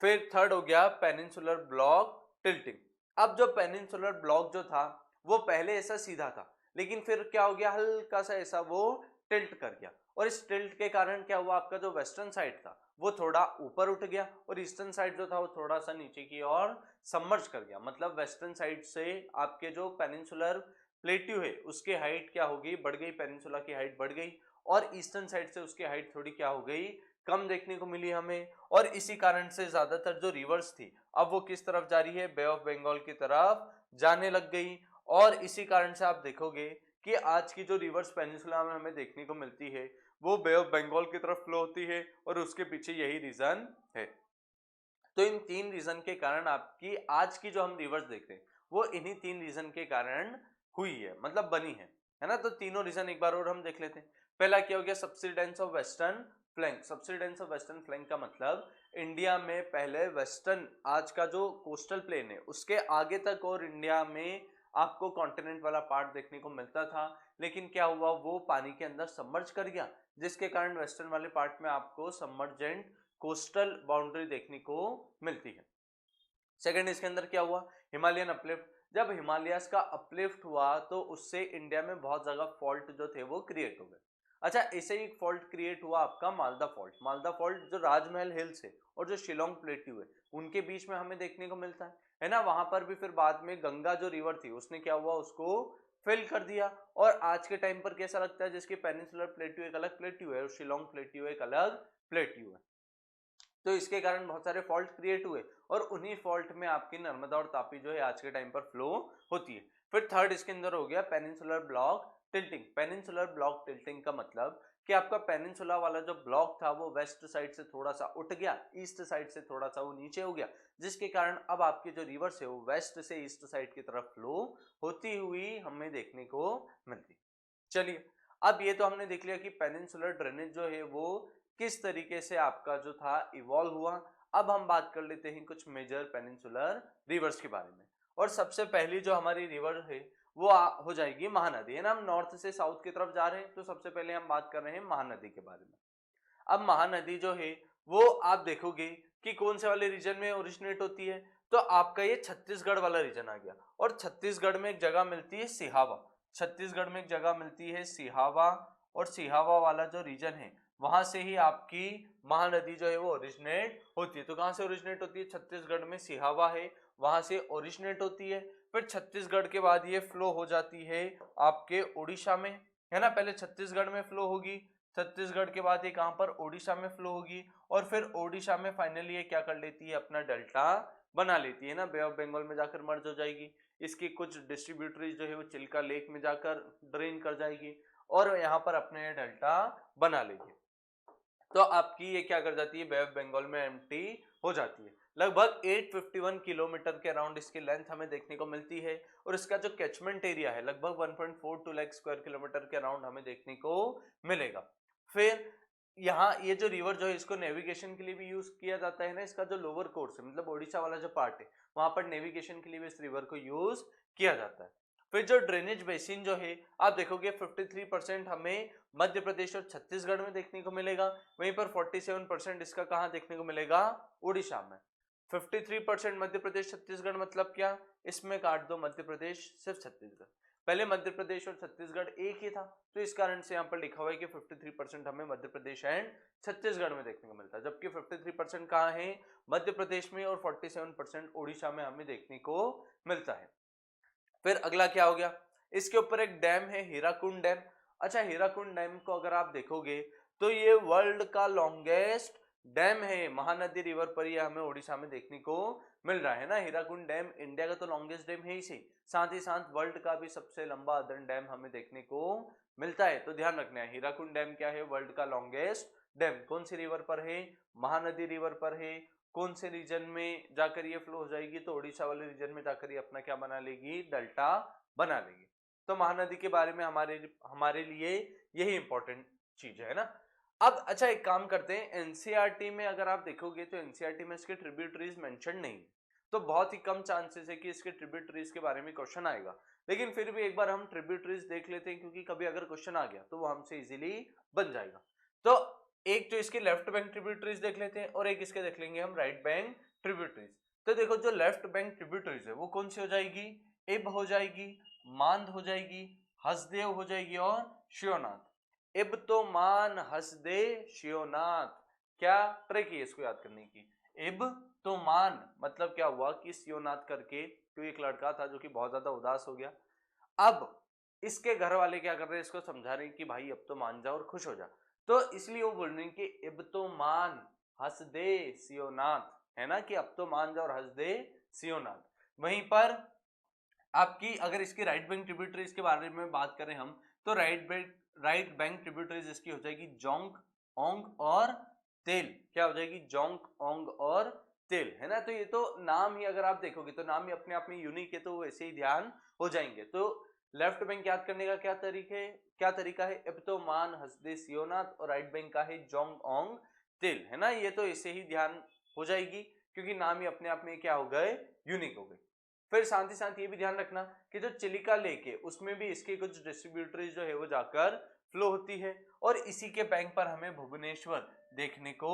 फिर थर्ड हो गया पेनिनसुलर ब्लॉक टिल्टिंग। अब जो पेनिनसुलर ब्लॉक जो था वो पहले ऐसा सीधा था लेकिन फिर क्या हो गया, हल्का सा ऐसा वो टिल्ट कर गया और इस टिल्ट के कारण क्या हुआ, आपका जो वेस्टर्न साइड था वो थोड़ा ऊपर उठ गया और ईस्टर्न साइड जो था वो थोड़ा सा नीचे की ओर सबमर्ज कर गया। मतलब वेस्टर्न साइड से आपके जो पेनिनसुलर प्लेट्यू है उसकी हाइट क्या हो गई, बढ़ गई, पेनिनसुला की हाइट बढ़ गई और ईस्टर्न साइड से उसकी हाइट थोड़ी क्या हो गई, कम देखने को मिली हमें। और इसी कारण से ज्यादातर जो रिवर्स थी अब वो किस तरफ जा रही है, बे ऑफ बंगाल की तरफ जाने लग गई। और इसी कारण से आप देखोगे कि आज की जो रिवर्स पेनिनसुला में हमें देखने को मिलती है वो बे ऑफ बंगाल की तरफ फ्लो होती है और उसके पीछे यही रीजन है। तो इन तीन रीजन के कारण आपकी आज की जो हम रिवर्स देख रहे हैं वो इन्हीं तीन रीजन के कारण हुई है, मतलब बनी है ना। तो तीनों रीजन एक बार और हम देख लेते हैं। पहला क्या हो गया, subsidence of western flank. Subsidence of western flank का मतलब इंडिया में पहले वेस्टर्न, आज का जो कोस्टल प्लेन है उसके आगे तक और इंडिया में आपको कॉन्टिनेंट वाला पार्ट देखने को मिलता था, लेकिन क्या हुआ वो पानी के अंदर सबमर्ज कर गया जिसके कारण वेस्टर्न वाले पार्ट में आपको सबमर्जेंट कोस्टल बाउंड्री देखने को मिलती है। सेकंड इसके अंदर क्या हुआ, हिमालयन अपलिफ्ट। जब हिमालयस का अपलिफ्ट हुआ तो उससे इंडिया में बहुत जगह फॉल्ट जो थे वो क्रिएट हो गए। अच्छा, ऐसे ही एक फॉल्ट क्रिएट हुआ आपका मालदा फॉल्ट। मालदा फॉल्ट जो राजमहल हिल्स है और जो शिलोंग प्लेट्यू है उनके बीच में हमें देखने को मिलता है ना। वहां पर भी फिर बाद में गंगा जो रिवर थी उसने क्या हुआ, उसको फिल कर दिया और आज के टाइम पर कैसा लगता है, जिसकी पेनिनसुलर प्लेट्यू एक अलग प्लेट्यू है और शिलोंग प्लेट्यू एक अलग प्लेट्यू है। तो इसके कारण बहुत सारे फॉल्ट क्रिएट हुए और उन्हीं फॉल्ट में आपकी नर्मदा और तापी जो है आज के टाइम पर फ्लो होती है। फिर थर्ड इसके अंदर हो गया peninsular block tilting. Peninsular block tilting का मतलब कि आपका पेनिनसुला वाला जो ब्लॉक था वो वेस्ट साइड से थोड़ा सा उठ गया, ईस्ट साइड से थोड़ा सा वो नीचे हो गया, जिसके कारण अब आपकी जो रिवर्स है वो वेस्ट से ईस्ट साइड की तरफ फ्लो होती हुई हमें देखने को मिलती। चलिए, अब ये तो हमने देख लिया कि पेनिनसुलर ड्रेनेज जो है वो किस तरीके से आपका जो था इवॉल्व हुआ। अब हम बात कर लेते हैं कुछ मेजर पेनिनसुलर रिवर्स के बारे में। और सबसे पहली जो हमारी रिवर है वो हो जाएगी महानदी, है ना। हम नॉर्थ से साउथ की तरफ जा रहे हैं, तो सबसे पहले हम बात कर रहे हैं महानदी के बारे में। अब महानदी जो है वो आप देखोगे कि कौन से वाले रीजन में ओरिजिनेट होती है, तो आपका ये छत्तीसगढ़ वाला रीजन आ गया। और छत्तीसगढ़ में एक जगह मिलती है सिहावा, छत्तीसगढ़ में एक जगह मिलती है सिहावा, और सिहावा वाला जो रीजन है वहां से ही आपकी महानदी जो है वो ओरिजिनेट होती है। तो कहां से ओरिजिनेट होती है? छत्तीसगढ़ में सिहावा है, वहां से ओरिजिनेट होती है। फिर छत्तीसगढ़ के बाद ये फ्लो हो जाती है आपके उड़ीसा में, है ना। पहले छत्तीसगढ़ में फ्लो होगी, छत्तीसगढ़ के बाद ये कहां पर? ओडिशा में फ्लो होगी, और फिर ओडिशा में फाइनली ये क्या कर लेती है? अपना डेल्टा बना लेती है ना, बे ऑफ बंगाल में जाकर मर्ज हो जाएगी। इसकी कुछ डिस्ट्रीब्यूटरीज जो है वो चिल्का लेक में जाकर ड्रेन कर जाएगी, और यहाँ पर अपने डेल्टा बना लेगी। तो आपकी ये क्या कर जाती है? बे ऑफ बंगाल में एम्प्टी हो जाती है। लगभग 851 किलोमीटर के अराउंड इसकी लेंथ हमें देखने को मिलती है, और इसका जो कैचमेंट एरिया है लगभग 1.42 लाख स्क्वायर किलोमीटर के अराउंड हमें देखने को मिलेगा। फिर यहाँ ये जो रिवर जो है इसको नेविगेशन के लिए भी यूज किया जाता है ना। इसका जो लोअर कोर्स है, मतलब ओडिशा वाला जो पार्ट है, वहां पर नेविगेशन के लिए भी इस रिवर को यूज किया जाता है। फिर जो ड्रेनेज बेसिन जो है आप देखोगे 53% हमें मध्य प्रदेश और छत्तीसगढ़ में देखने को मिलेगा, वहीं पर 47% इसका कहाँ देखने को मिलेगा? उड़ीसा में। 53% मध्य प्रदेश छत्तीसगढ़ मतलब क्या? इसमें काट दो मध्य प्रदेश, सिर्फ छत्तीसगढ़। पहले मध्य प्रदेश और छत्तीसगढ़ एक ही था, तो इस कारण से यहाँ पर लिखा हुआ है कि 53% हमें मध्य प्रदेश एंड छत्तीसगढ़ में देखने को मिलता है, जबकि 53% कहाँ है? मध्य प्रदेश में, और 47% उड़ीसा में हमें देखने को मिलता है। फिर अगला क्या हो गया? इसके ऊपर एक डैम है हीराकुंड डैम। अच्छा, हीराकुंड डैम को अगर आप देखोगे तो ये वर्ल्ड का लॉन्गेस्ट डैम है, महानदी रिवर पर ये हमें उड़ीसा में देखने को मिल रहा है ना। हीराकुंड डैम इंडिया का तो लॉन्गेस्ट डैम है ही सही, साथ ही साथ वर्ल्ड का भी सबसे लंबा अदर डैम हमें देखने को मिलता है। तो ध्यान रखना है, हीराकुंड डैम क्या है? वर्ल्ड का लॉन्गेस्ट डैम। कौन सी रिवर पर है? महानदी रिवर पर है। कौन से रीजन में जाकर ये फ्लो हो जाएगी? तो उड़ीसा वाले रीजन में जाकर ये अपना क्या बना लेगी? डेल्टा बना लेगी। तो महानदी के बारे में हमारे लिए यही इंपॉर्टेंट चीज है ना। अब अच्छा, एक काम करते हैं, एनसीईआरटी में अगर आप देखोगे तो एनसीईआरटी में इसके ट्रिब्यूटरीज मेंशन नहीं, तो बहुत ही कम चांसेस है कि इसके ट्रिब्यूटरीज के बारे में क्वेश्चन आएगा। लेकिन फिर भी एक बार हम ट्रिब्यूटरीज देख लेते हैं, क्योंकि कभी अगर क्वेश्चन आ गया तो वो हमसे इजीली बन जाएगा। तो एक जो इसके लेफ्ट बैंक ट्रिब्यूटरीज देख लेते हैं, और एक इसके देख लेंगे हम राइट बैंक ट्रिब्यूटरीज। तो देखो, जो लेफ्ट बैंक ट्रिब्यूटरीज है वो कौन सी हो जाएगी? इब हो जाएगी, मांद हो जाएगी, हसदेव हो जाएगी, और शिवनाथ। इब तो मान, हसदे, शिवनाथ। क्या ट्रिक है इसको याद करने की? इब तो मान मतलब क्या हुआ कि शिवनाथ करके तो एक लड़का था जो कि बहुत ज्यादा उदास हो गया। अब इसके घर वाले क्या कर रहे हैं? इसको समझा रहे हैं कि भाई अब तो मान जा और खुश हो जा। तो इसलिए वो बोल रहे हैं कि इब तो मान, हंस दे, सियोनाथ, है ना, कि अब तो मान जा और हंस दे, सियोनाथ। वहीं पर आपकी अगर इसकी राइट बैंक ट्रिब्यूटरीज के बारे में बात करें हम, तो राइट बैंक ट्रिब्यूटरीज इसकी हो जाएगी जोंक, ओंग और तेल। क्या हो जाएगी? जोंक, ओंग और तेल, है ना। तो ये तो नाम ही अगर आप देखोगे तो नाम ही अपने आप में यूनिक है, तो वैसे ही ध्यान हो जाएंगे। तो लेफ्ट बैंक याद करने का क्या तरीका है? अब तो मान, हसदे, सियोनाथ, और राइट बैंक का है जोंग, ओंग, तेल, है ना। ये तो इससे ही ध्यान हो जाएगी, क्योंकि नाम ही अपने आप में क्या हो गए? यूनिक हो गए। फिर साथ ही साथ ये भी ध्यान रखना कि जो चिलिका लेक है उसमें भी इसके कुछ डिस्ट्रीब्यूटरीज जो है वो जाकर फ्लो होती है, और इसी के बैंक पर हमें भुवनेश्वर देखने को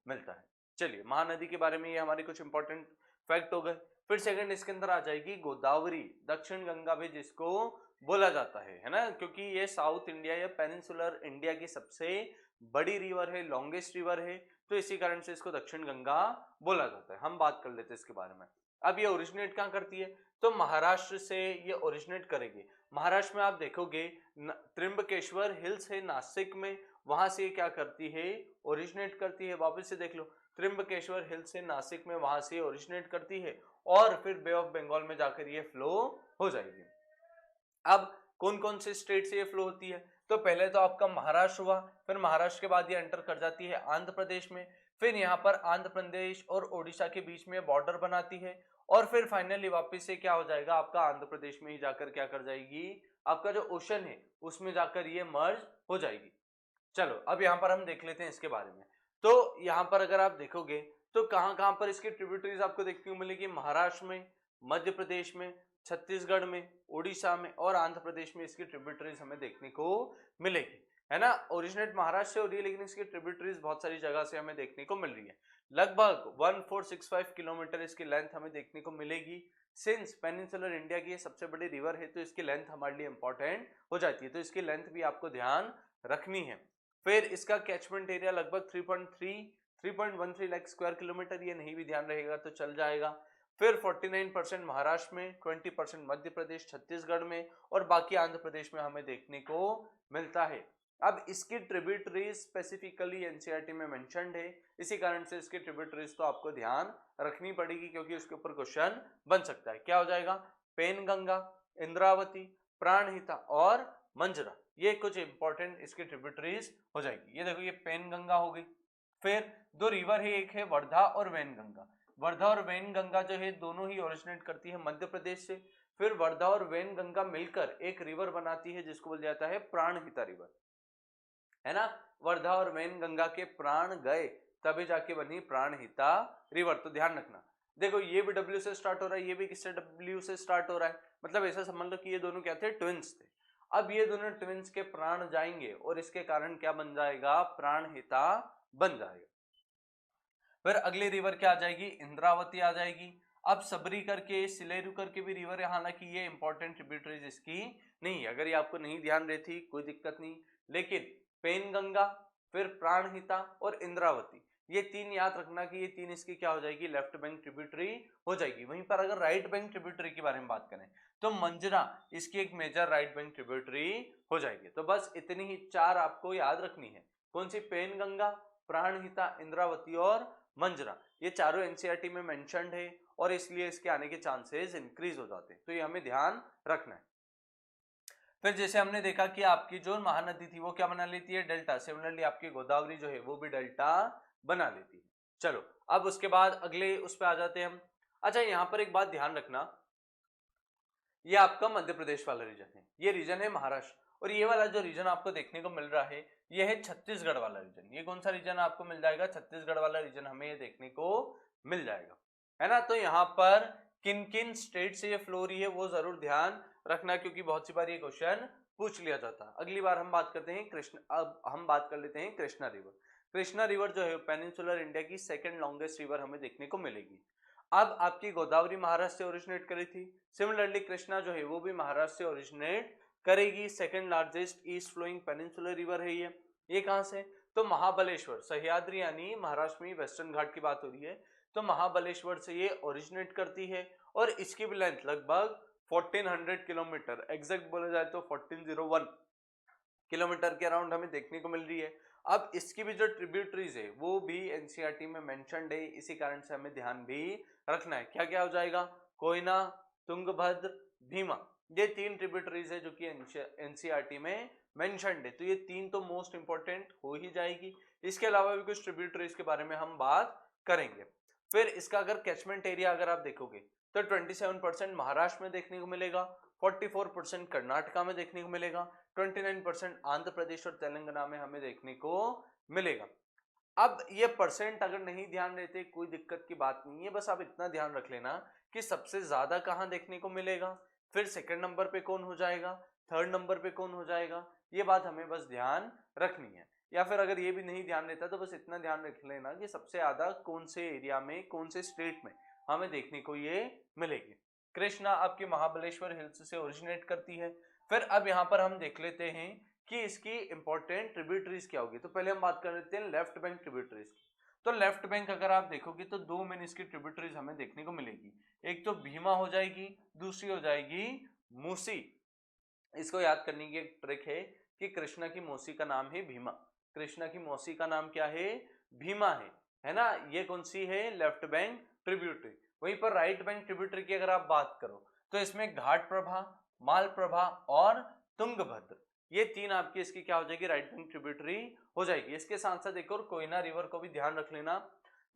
मिलता है। चलिए, महानदी के बारे में ये हमारे कुछ इंपॉर्टेंट फैक्ट हो गए। फिर सेकंड इसके अंदर आ जाएगी गोदावरी, दक्षिण गंगा भी जिसको बोला जाता है ना, क्योंकि ये साउथ इंडिया या पेनिनसुलर इंडिया की सबसे बड़ी रिवर है, लॉन्गेस्ट रिवर है, तो इसी कारण से इसको दक्षिण गंगा बोला जाता है। हम बात कर लेते हैं इसके बारे में। अब ये ओरिजिनेट कहाँ करती है? तो महाराष्ट्र से ये ओरिजिनेट करेगी। महाराष्ट्र में आप देखोगे त्र्यंबकेश्वर हिल्स है नासिक में, वहां से क्या करती है? ओरिजिनेट करती है। वापस से देख लो, त्र्यंबकेश्वर हिल्स से नासिक में, वहां से ओरिजिनेट करती है, और फिर बे ऑफ बंगाल में जाकर ये फ्लो हो जाएगी। अब कौन कौन से स्टेट से ये फ्लो होती है? तो पहले तो आपका महाराष्ट्र हुआ, फिर महाराष्ट्र के बाद ये एंटर कर जाती है आंध्र प्रदेश में, फिर यहाँ पर आंध्र प्रदेश और ओडिशा के बीच में बॉर्डर बनाती है, और फिर फाइनली वापस से क्या हो जाएगा? आपका आंध्र प्रदेश में ही जाकर क्या कर जाएगी? आपका जो ओशन है उसमें जाकर ये मर्ज हो जाएगी। चलो अब यहाँ पर हम देख लेते हैं इसके बारे में। तो यहाँ पर अगर आप देखोगे तो कहाँ कहाँ पर इसकी ट्रिब्यूटरीज आपको देखने को मिलेगी, महाराष्ट्र में, मध्य प्रदेश में, छत्तीसगढ़ में, उड़ीसा में और आंध्र प्रदेश में इसकी ट्रिब्यूटरीज हमें देखने को मिलेगी, है ना। ओरिजिनेट महाराष्ट्र से हो रही है लेकिन इसकी ट्रिब्यूटरीज बहुत सारी जगह से हमें देखने को मिल रही है। लगभग 1465 किलोमीटर इसकी लेंथ हमें देखने को मिलेगी। सिंस पेनिनसुलर इंडिया की ये सबसे बड़ी रिवर है तो इसकी लेंथ हमारे लिए इंपॉर्टेंट हो जाती है, तो इसकी लेंथ भी आपको ध्यान रखनी है। फिर इसका कैचमेंट एरिया लगभग 3.13 लाख स्क्वायर किलोमीटर, ये नहीं भी ध्यान रहेगा तो चल जाएगा। फिर 49% महाराष्ट्र में, 20% मध्य प्रदेश छत्तीसगढ़ में और बाकी आंध्र प्रदेश में हमें देखने को मिलता है। अब इसकी ट्रिब्यूटरीज स्पेसिफिकली एनसीईआरटी में मेंशन्ड है, इसी कारण से इसकी ट्रिब्यूटरीज तो आपको ध्यान रखनी पड़ेगी क्योंकि उसके ऊपर क्वेश्चन बन सकता है। क्या हो जाएगा, पेनगंगा, इंद्रावती, प्राणहिता और मंजरा, ये कुछ इंपॉर्टेंट इसकी ट्रिब्यूटरीज हो जाएगी। ये देखो ये पेनगंगा हो गई। फिर दो रिवर है, एक है वर्धा और वैनगंगा। वर्धा और वैनगंगा जो है दोनों ही ओरिजिनेट करती है मध्य प्रदेश से। फिर वर्धा और वैनगंगा मिलकर एक रिवर बनाती है जिसको बोला जाता है प्राणहिता रिवर, है ना। वर्धा और वैनगंगा के प्राण गए तभी जाके बनी प्राणहिता रिवर, तो ध्यान रखना। देखो ये भी डब्ल्यू से स्टार्ट हो रहा है, ये भी किससे, डब्ल्यू से स्टार्ट हो रहा है, मतलब ऐसा समझ लो कि ये दोनों क्या थे, ट्विंस थे। अब ये दोनों ट्विंस के प्राण जाएंगे और इसके कारण क्या बन जाएगा, प्राणहिता बन जाएगा। फिर अगली रिवर क्या आ जाएगी, इंद्रावती आ जाएगी। अब सबरी करके, सिलेरू करके भी रिवर है, हालांकि ये इंपॉर्टेंट ट्रिब्यूटरीज इसकी नहीं है, अगर ये आपको नहीं ध्यान रहती कोई दिक्कत नहीं, लेकिन पेनगंगा, फिर प्राणहिता और इंद्रावती, ये तीन याद रखना कि ये तीन इसकी क्या हो जाएगी, लेफ्ट बैंक ट्रिब्यूटरी हो जाएगी। वहीं पर अगर राइट बैंक ट्रिब्यूटरी के बारे में बात करें तो मंजरा इसकी एक मेजर राइट बैंक ट्रिब्यूटरी हो जाएगी। तो बस इतनी ही चार आपको याद रखनी है, कौन सी, पेनगंगा, प्राणहिता, इंद्रावती और मंजरा, ये चारों एनसीईआरटी में मेंशन्ड है और इसलिए इसके आने के चांसेस इंक्रीज हो जाते हैं, तो ये हमें ध्यान रखना है। फिर जैसे हमने देखा कि आपकी जो महानदी थी वो क्या बना लेती है, डेल्टा। सिमिलरली आपकी गोदावरी जो है वो भी डेल्टा बना लेती है। चलो अब उसके बाद अगले उस पर आ जाते हैं हम। अच्छा यहाँ पर एक बात ध्यान रखना, ये आपका मध्य प्रदेश वाला रीजन है, ये रीजन है महाराष्ट्र, और ये वाला जो रीजन आपको देखने को मिल रहा है ये है छत्तीसगढ़ वाला रीजन। ये कौन सा रीजन आपको मिल जाएगा, छत्तीसगढ़ वाला रीजन हमें ये देखने को मिल जाएगा, है ना। तो यहाँ पर किन किन स्टेट से ये फ्लो रही है वो जरूर ध्यान रखना क्योंकि बहुत सी बार ये क्वेश्चन पूछ लिया जाता है। अगली बार हम बात करते हैं कृष्ण, अब हम बात कर लेते हैं कृष्णा रिवर। कृष्णा रिवर जो है पेनिनसुलर इंडिया की सेकंड लॉन्गेस्ट रिवर हमें देखने को मिलेगी। अब आपकी गोदावरी महाराष्ट्र से ओरिजिनेट करी थी, सिमिलरली कृष्णा जो है वो भी महाराष्ट्र से ओरिजिनेट करेगी। Second largest east flowing peninsular river है ये कहां से, तो महाबलेश्वर, सह्याद्री यानी महाराष्ट्र में वेस्टर्न घाट की बात हो रही है, तो महाबलेश्वर से ये ओरिजिनेट करती है और इसकी भी लेंथ लगभग 1400 किलोमीटर, एग्जैक्ट बोला जाए तो 1401 किलोमीटर के अराउंड हमें देखने को मिल रही है। अब इसकी भी जो ट्रिब्यूटरीज है वो भी एनसीईआरटी में मेंशन्ड है, इसी कारण से हमें ध्यान भी रखना है। क्या क्या हो जाएगा, कोयना, तुंगभद्र, भीमा, ये तीन ट्रिब्यूटरीज है जो कि एनसीईआरटी में मेंशन्ड है, तो ये तीन तो मोस्ट इंपॉर्टेंट हो ही जाएगी। इसके अलावा भी कुछ ट्रिब्यूटरीज के बारे में हम बात करेंगे। फिर इसका अगर कैचमेंट एरिया अगर आप देखोगे तो 27% महाराष्ट्र में देखने को मिलेगा, 44% कर्नाटका में देखने को मिलेगा, 29% आंध्र प्रदेश और तेलंगाना में हमें देखने को मिलेगा। अब ये परसेंट अगर नहीं ध्यान रहते कोई दिक्कत की बात नहीं है, बस आप इतना ध्यान रख लेना कि सबसे ज्यादा कहां देखने को मिलेगा, फिर सेकंड नंबर पे कौन हो जाएगा, थर्ड नंबर पे कौन हो जाएगा, ये बात हमें बस ध्यान रखनी है। या फिर अगर ये भी नहीं ध्यान रहता तो बस इतना ध्यान रख लेना कि सबसे ज्यादा कौन से एरिया में, कौन से स्टेट में हमें देखने को ये मिलेगी। कृष्णा आपकी महाबलेश्वर हिल्स से ओरिजिनेट करती है। फिर अब यहाँ पर हम देख लेते हैं कि इसकी इंपॉर्टेंट ट्रिब्यूटरीज क्या होगी। तो पहले हम बात कर लेते हैं लेफ्ट बैंक ट्रिब्यूटरीज की। तो लेफ्ट बैंक अगर आप देखोगे तो दो मेन इसकी ट्रिब्यूटरीज हमें देखने को मिलेगी, एक तो भीमा हो जाएगी, दूसरी हो जाएगी मूसी। इसको याद करने की एक ट्रिक है कि कृष्णा की मौसी का नाम है भीमा, कृष्णा की मौसी का नाम क्या है, भीमा है ना। ये कौन सी है, लेफ्ट बैंक ट्रिब्यूटरी। वहीं पर राइट बैंक ट्रिब्यूटरी की अगर आप बात करो तो इसमें घाट प्रभा, माल प्रभा और तुंगभद्र, ये तीन आपकी इसकी क्या हो जाएगी, राइट बैंक ट्रिब्यूटरी हो जाएगी। इसके साथ साथ एक और कोयना रिवर को भी ध्यान रख लेना।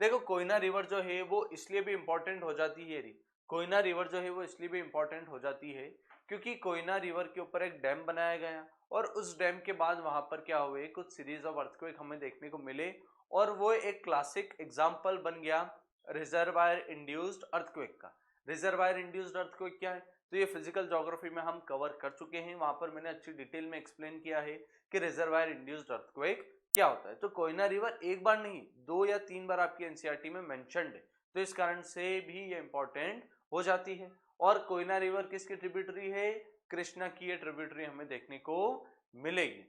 देखो कोयना रिवर जो है वो इसलिए भी इंपॉर्टेंट हो जाती है, कोयना रिवर जो है वो इसलिए भी इंपॉर्टेंट हो जाती है क्योंकि कोयना रिवर के ऊपर एक डैम बनाया गया और उस डैम के बाद वहां पर क्या हुए, कुछ सीरीज ऑफ अर्थक्वेक हमें देखने को मिले और वो एक क्लासिक एग्जाम्पल बन गया रिजर्वायर इंड्यूस्ड अर्थक्वेक का। रिजर्वायर इंड्यूस्ड अर्थक्वेक क्या है, तो ये फिजिकल ज्योग्राफी में हम कवर कर चुके हैं, वहां पर मैंने अच्छी डिटेल में एक्सप्लेन किया है कि रिजर्वायर इंड्यूस्ड अर्थक्वेक क्या होता है। तो कोयना रिवर एक बार नहीं 2 या 3 बार आपकी एनसीईआरटी में मेंशन्ड है, तो इस कारण से भी ये इंपॉर्टेंट हो जाती है। और कोयना रिवर किसकी ट्रिब्यूटरी है, कृष्णा की ये ट्रिब्यूटरी हमें देखने को मिलेगी।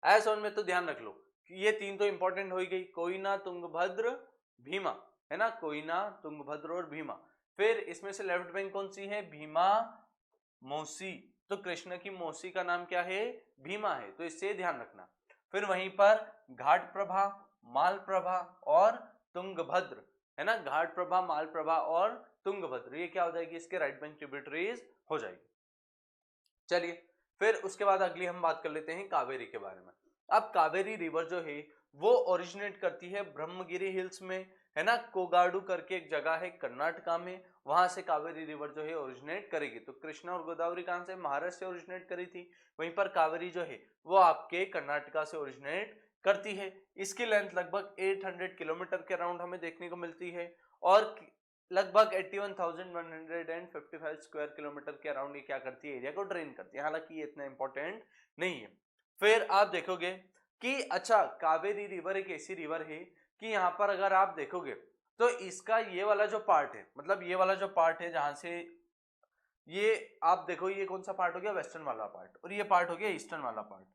ऐसा में तो ध्यान रख लो कि ये 3 तो इंपॉर्टेंट हो ही गई, कोयना, तुंगभद्र, भीमा, है ना, कोयना, तुंगभद्र और भीमा। फिर इसमें से लेफ्ट बैंक कौन सी है, भीमा मौसी, तो कृष्ण की मौसी का नाम क्या है, भीमा है, तो इससे ध्यान रखना। फिर वहीं पर घाट प्रभा, माल प्रभा और तुंगभद्र, है ना, घाट प्रभा, माल प्रभा और तुंगभद्र, ये क्या हो जाएगी, इसके राइट बैंक ट्रिब्यूटरीज हो जाएगी। चलिए फिर उसके बाद अगली हम बात कर लेते हैं कावेरी के बारे में। अब कावेरी रिवर जो है वो ओरिजिनेट करती है ब्रह्मगिरी हिल्स में, है ना, कोगाडू करके एक जगह है कर्नाटका में, वहां से कावेरी रिवर जो है ओरिजिनेट करेगी। तो कृष्णा और गोदावरी कहां से, महाराष्ट्र से ओरिजिनेट करी थी, वहीं पर कावेरी जो है वो आपके कर्नाटका से ओरिजिनेट करती है। इसकी लेंथ लगभग 800 किलोमीटर के अराउंड हमें देखने को मिलती है और लगभग 81,155 स्क्वायर किलोमीटर के अराउंड ये क्या करती है, एरिया को ड्रेन करती है, हालांकि ये इतना इंपॉर्टेंट नहीं है। फिर आप देखोगे कि अच्छा कावेरी रिवर एक ऐसी रिवर है कि यहाँ पर अगर आप देखोगे तो इसका ये वाला जो पार्ट है, मतलब ये वाला जो पार्ट है जहां से ये आप देखो, ये कौन सा पार्ट हो गया, वेस्टर्न वाला पार्ट, और ये पार्ट हो गया ईस्टर्न वाला पार्ट।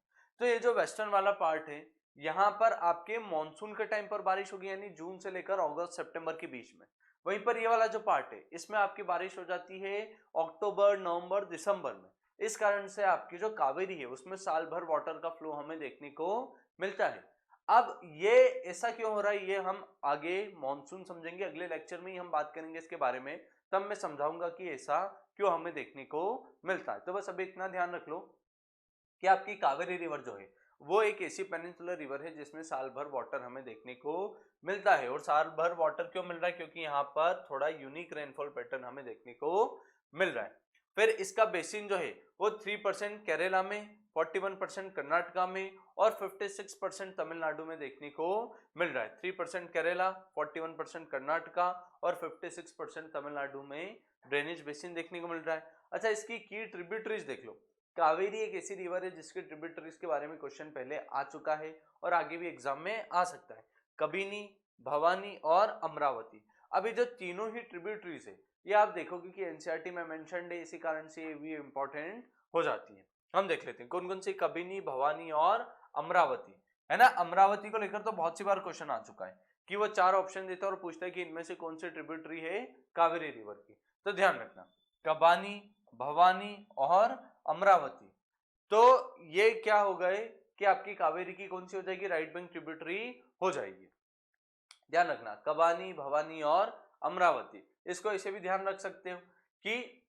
तो ये जो वेस्टर्न वाला पार्ट है यहाँ पर आपके मॉनसून के टाइम पर बारिश होगी, यानी जून से लेकर अगस्त सितंबर के बीच में। वहीं पर ये वाला जो पार्ट है इसमें आपकी बारिश हो जाती है अक्टूबर, नवंबर, दिसंबर में। इस कारण से आपकी जो कावेरी है उसमें साल भर वाटर का फ्लो हमें देखने को मिलता है। अब ये ऐसा क्यों हो रहा है ये हम आगे मॉनसून समझेंगे, अगले लेक्चर में ही हम बात करेंगे इसके बारे में, तब मैं समझाऊंगा कि ऐसा क्यों हमें देखने को मिलता है। तो बस अभी इतना ध्यान रख लो कि आपकी कावेरी रिवर जो है वो एक ऐसी पेनिनसुलर रिवर है जिसमें साल भर वाटर हमें देखने को मिलता है। और साल भर वाटर क्यों मिल रहा है, क्योंकि यहाँ पर थोड़ा यूनिक रेनफॉल पैटर्न हमें देखने को मिल रहा है। फिर इसका बेसिन जो है वो 3% केरला में, 41% कर्नाटका में और 56% तमिलनाडु में देखने को मिल रहा है। 3% केरला, 41% कर्नाटका और 56% तमिलनाडु में ड्रेनेज बेसिन देखने को मिल रहा है। अच्छा इसकी की ट्रिब्यूटरीज देख लो, कावेरी एक ऐसी रिवर है जिसके ट्रिब्यूटरीज के बारे में क्वेश्चन पहले आ चुका है और आगे भी एग्जाम में आ सकता है, कबिनी, भवानी और अमरावती। अभी जो तीनों ही ट्रिब्यूटरीज है ये आप देखोगे कि एनसीईआरटी में मेंशन्ड है, इसी कारण से ये भी इंपॉर्टेंट हो जाती है। हम देख लेते हैं कौन कौन सी, कबिनी, भवानी और अमरावती, है ना। अमरावती को लेकर तो बहुत सी बार क्वेश्चन आ चुका है कि वो 4 ऑप्शन देता है और पूछता है कि इनमें से कौन सी ट्रिब्यूटरी है कावेरी रिवर की। तो ध्यान रखना कबानी, भवानी और अमरावती। तो ये क्या हो गए कि आपकी कावेरी की कौन सी हो जाएगी, राइट बैंक ट्रिब्यूटरी हो जाएगी। ध्यान रखना कबानी, भवानी और अमरावती। इसको ऐसे भी ध्यान रख सकते हो कि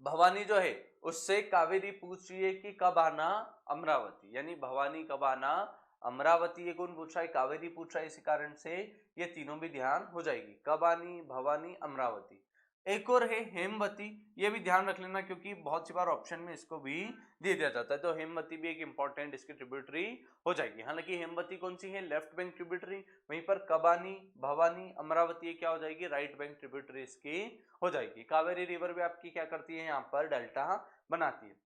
भवानी जो है उससे कावेरी पूछ रही है कि कब आना अमरावती, यानी भवानी कब आना अमरावती, ये कौन पूछ रहा है, कावेरी पूछ रहा है, इसी कारण से ये तीनों भी ध्यान हो जाएगी, कबानी, भवानी, अमरावती। एक और है हेमवती, ये भी ध्यान रख लेना क्योंकि बहुत सी बार ऑप्शन में इसको भी दे दिया जाता है। तो हेमवती भी एक इंपॉर्टेंट इसकी ट्रिब्यूटरी हो जाएगी। हालांकि हेमवती कौन सी है, लेफ्ट बैंक ट्रिब्यूटरी, वहीं पर कबानी, भवानी, अमरावती ये क्या हो जाएगी, राइट बैंक ट्रिब्यूटरी इसकी हो जाएगी। कावेरी रिवर भी आपकी क्या करती है, यहाँ पर डेल्टा बनाती है।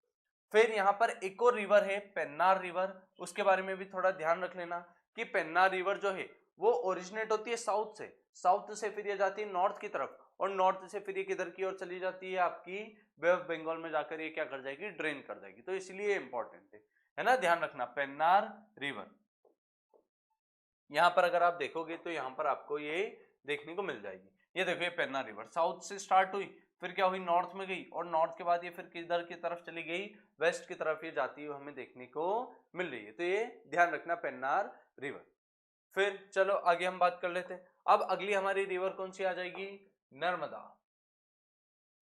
फिर यहाँ पर एक और रिवर है पेन्नार रिवर, उसके बारे में भी थोड़ा ध्यान रख लेना कि पेन्नार रिवर जो है वो ओरिजिनेट होती है साउथ से फिर ये जाती है नॉर्थ की तरफ, और नॉर्थ से फिर ये किधर की ओर चली जाती है, आपकी बे ऑफ बंगाल में जाकर ये क्या कर जाएगी, ड्रेन कर जाएगी। तो इसलिए इंपॉर्टेंट है ना, ध्यान रखना पेन्नार रिवर। यहाँ पर अगर आप देखोगे तो यहाँ पर आपको ये देखने को मिल जाएगी। ये देखो ये पेन्नार रिवर साउथ से स्टार्ट हुई, फिर क्या हुई, नॉर्थ में गई, और नॉर्थ के बाद ये फिर किधर की तरफ चली गई, वेस्ट की तरफ ये जाती है हमें देखने को मिल रही है। तो ये ध्यान रखना पेन्नार रिवर। फिर चलो आगे हम बात कर लेते हैं। अब अगली हमारी रिवर कौन सी आ जाएगी, नर्मदा,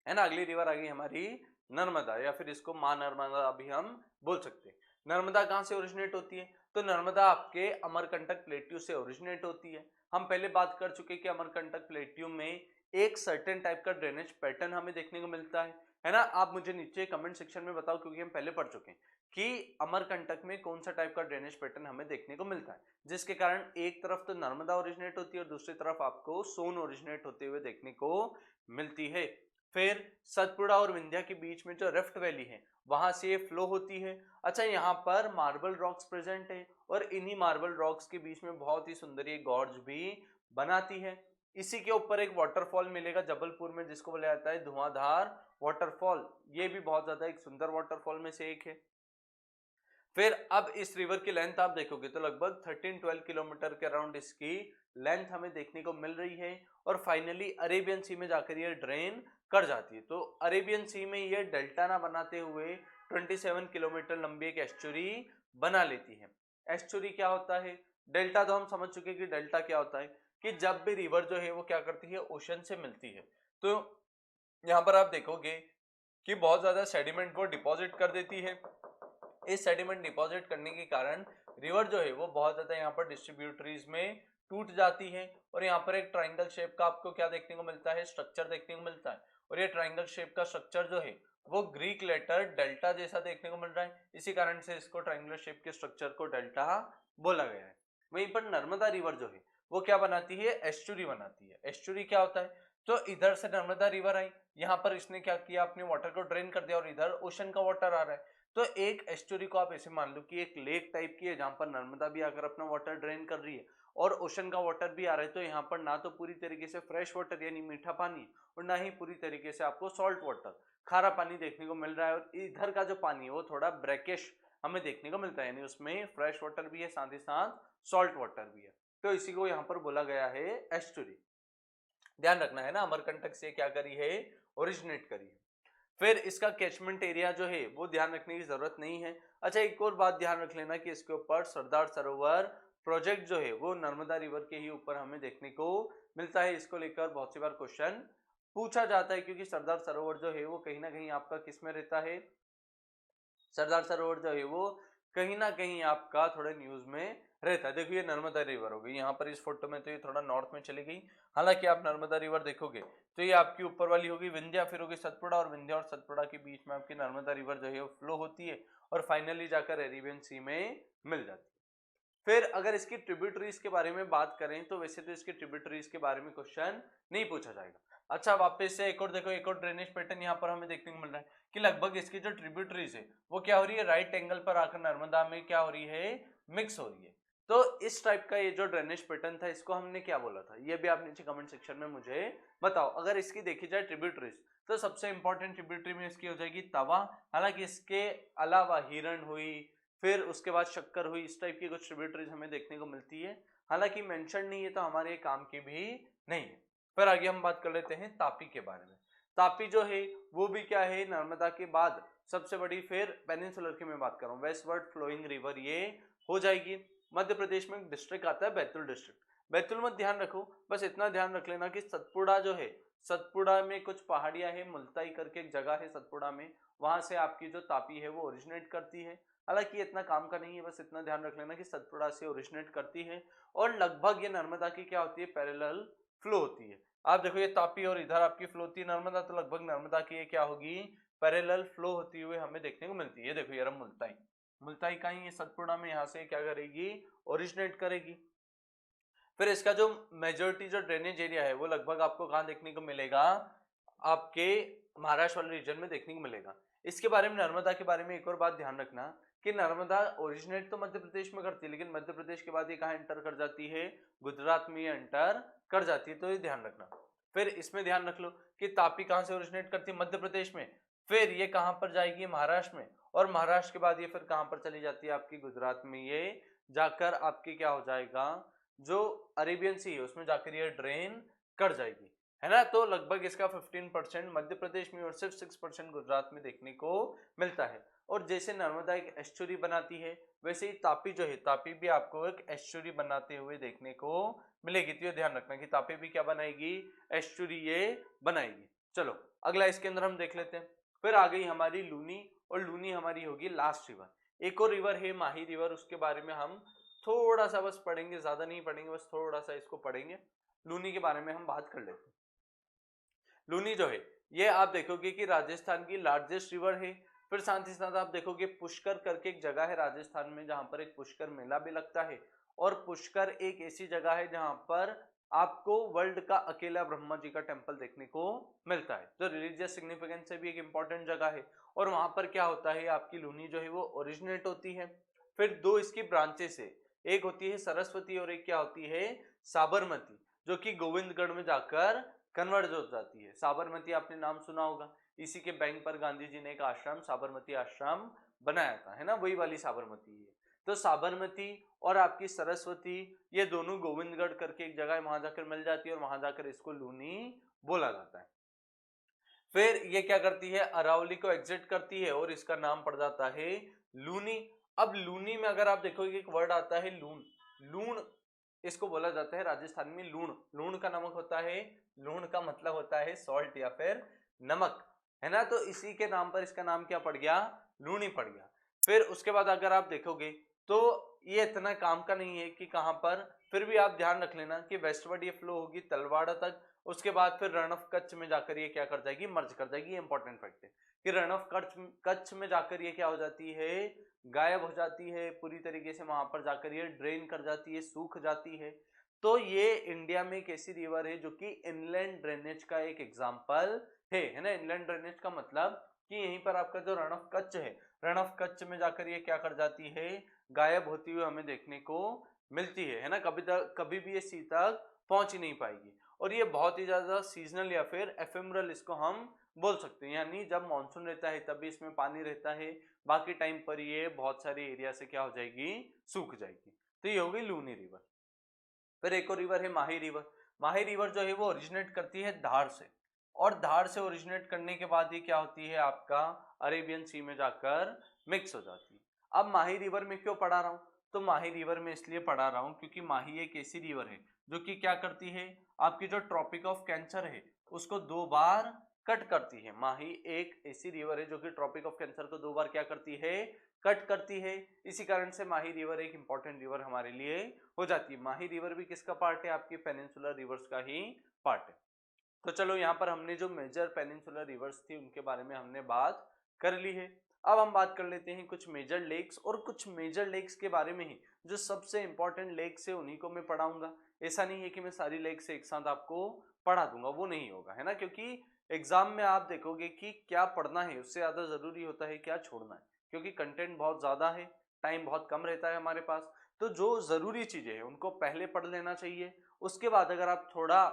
है ना। अगली रिवर आ गई हमारी नर्मदा, या फिर इसको मां नर्मदा भी हम बोल सकते हैं। नर्मदा कहां से ओरिजिनेट होती है, तो नर्मदा आपके अमरकंटक प्लेट्यू से ओरिजिनेट होती है। हम पहले बात कर चुके कि अमरकंटक प्लेट्यू में एक सर्टेन टाइप का ड्रेनेज पैटर्न हमें देखने को मिलता है ना। आप मुझे नीचे कमेंट सेक्शन में बताओ, क्योंकि हम पहले पढ़ चुके हैं कि अमरकंटक में कौन सा टाइप का ड्रेनेज पैटर्न हमें देखने को मिलता है, जिसके कारण एक तरफ तो नर्मदा ओरिजिनेट होती है और दूसरी तरफ आपको सोन ओरिजिनेट होते हुए देखने को मिलती है। फिर सतपुड़ा और विंध्या के बीच में जो रिफ्ट वैली है वहां से ये फ्लो होती है। अच्छा, यहाँ पर मार्बल रॉक्स प्रेजेंट है और इन्हीं मार्बल रॉक्स के बीच में बहुत ही सुंदर ये गॉर्ज भी बनाती है। इसी के ऊपर एक वाटरफॉल मिलेगा जबलपुर में, जिसको बोला जाता है धुआंधार वाटरफॉल। ये भी बहुत ज्यादा एक सुंदर वाटरफॉल में से एक है। फिर अब इस रिवर की लेंथ आप देखोगे तो लगभग 13-12 किलोमीटर के अराउंड इसकी लेंथ हमें देखने को मिल रही है और फाइनली अरेबियन सी में जाकर ये ड्रेन कर जाती है। तो अरेबियन सी में ये डेल्टा ना बनाते हुए 27 किलोमीटर लंबी एक एस्चुरी बना लेती है। एस्चुरी क्या होता है? डेल्टा तो हम समझ चुके हैं कि डेल्टा क्या होता है, कि जब भी रिवर जो है वो क्या करती है, ओशन से मिलती है। तो यहाँ पर आप देखोगे कि बहुत ज्यादा सेडिमेंट को डिपॉजिट कर देती है। इस सेडिमेंट डिपॉजिट करने के कारण रिवर जो है वो बहुत ज्यादा यहाँ पर डिस्ट्रीब्यूटरीज में टूट जाती है और यहाँ पर एक ट्राइंगल शेप का आपको क्या देखने को मिलता है, स्ट्रक्चर देखने को मिलता है। और ये ट्राइंगल शेप का स्ट्रक्चर जो है वो ग्रीक लेटर डेल्टा जैसा देखने को मिल रहा है, इसी कारण से इसको ट्राइंगुलर शेप के स्ट्रक्चर को डेल्टा बोला गया है। वहीं पर नर्मदा रिवर जो है वो क्या बनाती है, एस्चुरी बनाती है। एस्चुरी क्या होता है? तो इधर से नर्मदा रिवर आई, यहाँ पर इसने क्या किया, अपने वाटर को ड्रेन कर दिया और इधर ओशन का वाटर आ रहा है। तो एक एस्चुरी को आप ऐसे मान लो कि एक लेक टाइप की है, जहां पर नर्मदा भी आकर अपना वाटर ड्रेन कर रही है और ओशन का वाटर भी आ रहा है। तो यहाँ पर ना तो पूरी तरीके से फ्रेश वाटर यानी मीठा पानी और ना ही पूरी तरीके से आपको सॉल्ट वाटर खारा पानी देखने को मिल रहा है। और इधर का जो पानी है वो थोड़ा ब्रैकिश हमें देखने को मिलता है, यानी उसमें फ्रेश वाटर भी है साथ ही साथ सॉल्ट वाटर भी है। तो इसी को यहाँ पर बोला गया है एस्चुरी। ध्यान रखना है ना, अमरकंटक से क्या करी है, ओरिजिनेट करी है। फिर इसका कैचमेंट एरिया जो है वो ध्यान रखने की जरूरत नहीं है। अच्छा, एक और बात ध्यान रख लेना कि इसके ऊपर सरदार सरोवर प्रोजेक्ट जो है वो नर्मदा रिवर के ही ऊपर हमें देखने को मिलता है। इसको लेकर बहुत सी बार क्वेश्चन पूछा जाता है, क्योंकि सरदार सरोवर जो है वो कहीं ना कहीं आपका किस में रहता है, सरदार सरोवर जो है वो कहीं ना कहीं आपका थोड़ा न्यूज में रहता है। देखो ये नर्मदा रिवर हो गई, यहाँ पर इस फोटो में तो ये थोड़ा नॉर्थ में चली गई। हालांकि आप नर्मदा रिवर देखोगे तो ये आपकी ऊपर वाली होगी विंध्या, फिर होगी सतपुड़ा, और विंध्या और सतपुड़ा के बीच में आपकी नर्मदा रिवर जो है वो फ्लो होती है और फाइनली जाकर अरेबियन सी में मिल जाती है। फिर अगर इसकी ट्रिब्यूटरीज के बारे में बात करें तो वैसे तो इसके ट्रिब्यूटरीज के बारे में क्वेश्चन नहीं पूछा जाएगा। अच्छा, वापस से एक और देखो, एक और ड्रेनेज पैटर्न यहाँ पर हमें देखने को मिल रहा है कि लगभग इसकी जो ट्रिब्यूटरीज है वो क्या हो रही है, राइट एंगल पर आकर नर्मदा में क्या हो रही है, मिक्स हो रही है। तो इस टाइप का ये जो ड्रेनेज पैटर्न था इसको हमने क्या बोला था, ये भी आप नीचे कमेंट सेक्शन में मुझे बताओ। अगर इसकी देखी जाए ट्रिब्यूटरीज तो सबसे इंपॉर्टेंट ट्रिब्यूटरी में इसकी हो जाएगी तवा। हालांकि इसके अलावा हिरण हुई, फिर उसके बाद शक्कर हुई, इस टाइप की कुछ ट्रिब्यूटरीज हमें देखने को मिलती है। हालांकि मेंशन नहीं है तो हमारे काम की भी नहीं है। फिर आगे हम बात कर लेते हैं तापी के बारे में। तापी जो है वो भी क्या है, नर्मदा के बाद सबसे बड़ी, फिर पेनिनसुलर की मैं बात कर रहा हूँ, वेस्टवर्ड फ्लोइंग रिवर ये हो जाएगी। मध्य प्रदेश में एक डिस्ट्रिक्ट आता है बैतूल डिस्ट्रिक्ट। बैतूल मत ध्यान रखो, बस इतना ध्यान रख लेना कि सतपुड़ा जो है, सतपुड़ा में कुछ पहाड़ियां है, मुल्ताई करके एक जगह है सतपुड़ा में, वहां से आपकी जो तापी है वो ओरिजिनेट करती है। हालांकि ये इतना काम का नहीं है, बस इतना ध्यान रख लेना कि सतपुड़ा से ओरिजिनेट करती है और लगभग ये नर्मदा की क्या होती है, पैरेलल फ्लो होती है। आप देखो ये तापी और इधर आपकी फ्लो होती है नर्मदा, तो लगभग नर्मदा की ये क्या होगी, पैरेलल फ्लो होती हुई हमें देखने को मिलती है। देखो ये रहा मुल्ताई, मुल्ताई का ही ये सतपुड़ा में यहाँ से क्या करेगी, ओरिजिनेट करेगी। फिर इसका जो मेजोरिटी जो ड्रेनेज एरिया है वो लगभग आपको कहाँ देखने को मिलेगा, आपके महाराष्ट्र वाले रीजन में देखने को मिलेगा। इसके बारे में, नर्मदा के बारे में एक और बात ध्यान रखना कि नर्मदा ओरिजिनेट तो मध्य प्रदेश में करती है, लेकिन मध्य प्रदेश के बाद ये कहाँ एंटर कर जाती है, गुजरात में एंटर कर जाती है, तो ये ध्यान रखना। फिर इसमें ध्यान रख लो कि तापी कहाँ से ओरिजिनेट करती है, मध्य प्रदेश में, फिर ये कहाँ पर जाएगी, महाराष्ट्र में, और महाराष्ट्र के बाद ये फिर कहाँ पर चली जाती है, आपकी गुजरात में ये जाकर आपकी क्या हो जाएगा, जो अरेबियन सी है उसमें जाकर ये ड्रेन कर जाएगी, है ना। तो लगभग इसका 15% मध्य प्रदेश में और सिर्फ 6% गुजरात में देखने को मिलता है। और जैसे नर्मदा एक एस्चुरी बनाती है, वैसे ही तापी जो है, तापी भी आपको एक एस्चुरी बनाते हुए देखने को मिलेगी। तो ये ध्यान रखना कि तापी भी क्या बनाएगी, एस्चुरी ये बनाएगी। चलो अगला इसके अंदर हम देख लेते हैं। फिर आ गई हमारी लूनी, और लूनी हमारी होगी लास्ट रिवर। एक और रिवर है माही रिवर, उसके बारे में हम थोड़ा सा बस पढ़ेंगे, ज्यादा नहीं पढ़ेंगे, बस थोड़ा सा इसको पढ़ेंगे। लूनी के बारे में हम बात कर लेते हैं। लूनी जो है ये आप देखोगे कि राजस्थान की लार्जेस्ट रिवर है। फिर साथ ही साथ आप देखोगे पुष्कर करके एक जगह है राजस्थान में जहां पर एक पुष्कर मेला भी लगता है। और पुष्कर एक ऐसी जगह है जहां पर आपको वर्ल्ड का अकेला ब्रह्मा जी का टेम्पल देखने को मिलता है, तो रिलीजियस सिग्निफिकेंस से भी एक इंपॉर्टेंट जगह है। और वहां पर क्या होता है, आपकी लूनी जो है वो ओरिजिनेट होती है। फिर दो इसकी ब्रांचेस है, एक होती है सरस्वती और एक क्या होती है, साबरमती, जो कि गोविंदगढ़ में जाकर कन्वर्ज हो जाती है। साबरमती आपने नाम सुना होगा, इसी के बैंक पर गांधी जी ने एक आश्रम साबरमती आश्रम बनाया था, है ना, वही वाली साबरमती है। तो साबरमती और आपकी सरस्वती ये दोनों गोविंदगढ़ करके एक जगह है, वहां जाकर मिल जाती है और वहां जाकर इसको लूनी बोला जाता है। फिर ये क्या करती है, अरावली को एग्जिट करती है और इसका नाम पड़ जाता है लूनी। अब लूनी में अगर आप देखोगे एक वर्ड आता है लून, लूण इसको बोला जाता है राजस्थान में लूण। लूण का नमक होता है, लूण का मतलब होता है सॉल्ट या फिर नमक, है ना, तो इसी के नाम पर इसका नाम क्या पड़ गया, लूनी पड़ गया। फिर उसके बाद अगर आप देखोगे तो ये इतना काम का नहीं है कि कहां पर, फिर भी आप ध्यान रख लेना कि वेस्टवर्ड ये फ्लो होगी तलवाड़ा तक, उसके बाद फिर रण ऑफ कच्छ में जाकर ये क्या कर जाएगी, मर्ज कर जाएगी। इंपॉर्टेंट फैक्ट है कि रण ऑफ कच्छ में जाकर ये क्या हो जाती है, गायब हो जाती है पूरी तरीके से, वहां पर जाकर ये ड्रेन कर जाती है, सूख जाती है। तो ये इंडिया में एक ऐसी रिवर है जो कि इनलैंड ड्रेनेज का एक एग्जाम्पल है ना। इनलैंड ड्रेनेज का मतलब कि यहीं पर आपका जो रण ऑफ कच्छ है, रण ऑफ कच्छ में जाकर ये क्या कर जाती है, गायब होती हुई हमें देखने को मिलती है ना। कभी भी ये सी तक पहुंच ही नहीं पाएगी। और ये बहुत ही ज्यादा सीजनल या फिर एफेमरल इसको हम बोल सकते हैं, यानी जब मानसून रहता है तभी इसमें पानी रहता है, बाकी टाइम पर ये बहुत सारे एरिया से क्या हो जाएगी, सूख जाएगी। तो ये हो गई लूनी रिवर। फिर एक और रिवर है माही रिवर। माही रिवर जो है वो ओरिजिनेट करती है धार से, और धार से ओरिजिनेट करने के बाद ये क्या होती है, आपका अरेबियन सी में जाकर मिक्स हो जाती है। अब माही रिवर में क्यों पढ़ा रहा हूं, तो माही रिवर में इसलिए पढ़ा रहा हूं क्योंकि माही एक ऐसी रिवर है जो कि क्या करती है, आपकी जो ट्रॉपिक ऑफ कैंसर है उसको 2 बार कट करती है। माही एक ऐसी रिवर है जो कि ट्रॉपिक ऑफ कैंसर को 2 बार क्या करती है, कट करती है। इसी कारण से माही रिवर एक इंपॉर्टेंट रिवर हमारे लिए हो जाती है। माही रिवर भी किसका पार्ट है, आपकी पेनिनसुलर रिवर्स का ही पार्ट है। तो चलो यहाँ पर हमने जो मेजर पेनिनसुलर रिवर्स थी उनके बारे में हमने बात कर ली है। अब हम बात कर लेते हैं कुछ मेजर लेक्स, और कुछ मेजर लेक्स के बारे में ही, जो सबसे इंपॉर्टेंट लेक्स है उन्हीं को मैं पढ़ाऊंगा। ऐसा नहीं है कि मैं सारी लेक्स एक साथ आपको पढ़ा दूंगा, वो नहीं होगा, है ना, क्योंकि एग्जाम में आप देखोगे कि क्या पढ़ना है उससे ज्यादा जरूरी होता है क्या छोड़ना है, क्योंकि कंटेंट बहुत ज्यादा है, टाइम बहुत कम रहता है हमारे पास। तो जो जरूरी चीजें हैं उनको पहले पढ़ लेना चाहिए, उसके बाद अगर आप थोड़ा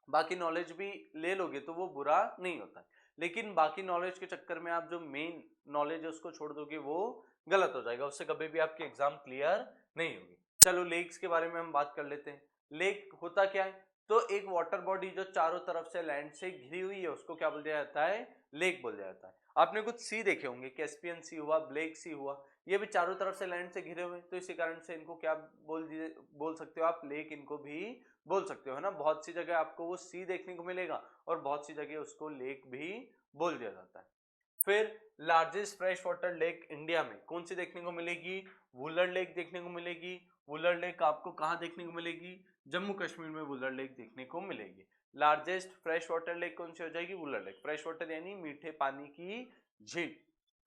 बाकी नॉलेज भी ले लोगे तो वो बुरा नहीं होता है। लेकिन बाकी नॉलेज के चक्कर में आप जो मेन नॉलेज है उसको छोड़ दोगे वो गलत हो जाएगा, उससे कभी भी आपकी एग्जाम क्लियर नहीं होगी। चलो लेक्स के बारे में हम बात कर लेते हैं। लेक होता क्या है, तो एक वाटर बॉडी जो चारों तरफ से लैंड से घिरी हुई है उसको क्या बोल दिया जाता है, लेक बोल दिया जाता है। आपने कुछ सी देखे होंगे, कैस्पियन सी हुआ, ब्लैक सी हुआ, ये भी चारों तरफ से लैंड से घिरे हुए, तो इसी कारण से इनको क्या बोल सकते हो आप, लेक इनको भी बोल सकते हो, है ना। बहुत सी जगह आपको वो सी देखने को मिलेगा और बहुत सी जगह उसको लेक भी बोल दिया जाता है। फिर largest fresh water lake India में कौन सी देखने को मिलेगी, वुलर लेक देखने को मिलेगी। वुलर लेक आपको कहाँ देखने को मिलेगी, जम्मू कश्मीर में वुलर लेक देखने को मिलेगी। लार्जेस्ट फ्रेश वाटर लेक कौन सी हो जाएगी, वुलर लेक, फ्रेश वाटर यानी मीठे पानी की झील।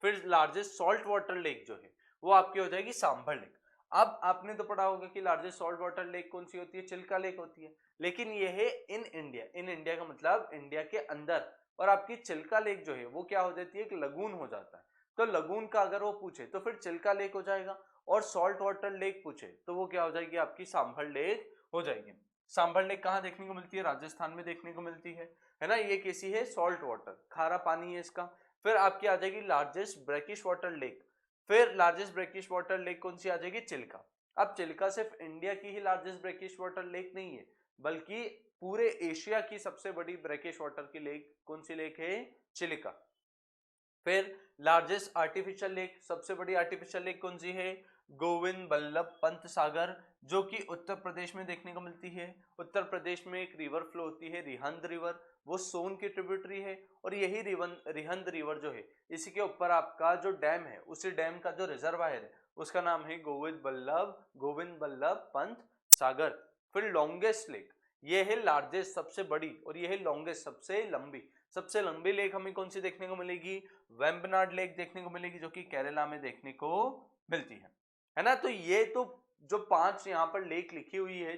फिर लार्जेस्ट सॉल्ट वाटर लेक जो है वो आपकी हो जाएगी सांभर लेक। अब आपने तो पढ़ा होगा कि लार्जेस्ट सॉल्ट वाटर लेक कौन सी होती है, चिल्का लेक होती है, लेकिन ये है इन इंडिया। इन इंडिया का मतलब इंडिया के अंदर। और आपकी चिल्का लेक जो है वो क्या हो जाती है, एक लगून हो जाता है। तो लगून का अगर वो पूछे तो फिर चिल्का लेक हो जाएगा, और सॉल्ट वाटर लेक पूछे तो वो क्या हो जाएगी, आपकी सांभर लेक हो जाएगी। सांभर लेक कहाँ देखने को मिलती है, राजस्थान में देखने को मिलती है ना। ये कैसी है, सॉल्ट वाटर, खारा पानी है इसका। फिर आपकी आ जाएगी लार्जेस्ट ब्रैकिश वाटर लेक। फिर लार्जेस्ट ब्रैकिश वाटर लेक कौन सी आ जाएगी, चिल्का। अब चिल्का सिर्फ इंडिया की ही लार्जेस्ट ब्रैकिश वाटर लेक नहीं है, बल्कि पूरे एशिया की सबसे बड़ी ब्रैकिश वाटर की लेक कौन सी लेक है, चिल्का। फिर लार्जेस्ट आर्टिफिशियल लेक, सबसे बड़ी आर्टिफिशियल लेक कौन सी है, गोविंद बल्लभ पंत सागर, जो कि उत्तर प्रदेश में देखने को मिलती है। उत्तर प्रदेश में एक रिवर फ्लो होती है रिहंद रिवर, वो सोन की ट्रिब्यूटरी है, और यही रिहंद रिवर जो है इसी के ऊपर आपका जो डैम है, उसी डैम का जो रिजर्वायर है उसका नाम है गोविंद बल्लभ पंत सागर। फिर लॉन्गेस्ट लेक, ये है लार्जेस्ट सबसे बड़ी और ये है लॉन्गेस्ट सबसे लंबी लेक हमें कौन सी देखने को मिलेगी? वेम्बनाड लेक देखने को मिलेगी, जो कि केरला में देखने को मिलती है ना। तो ये तो जो 5 यहाँ पर लेक लिखी हुई है,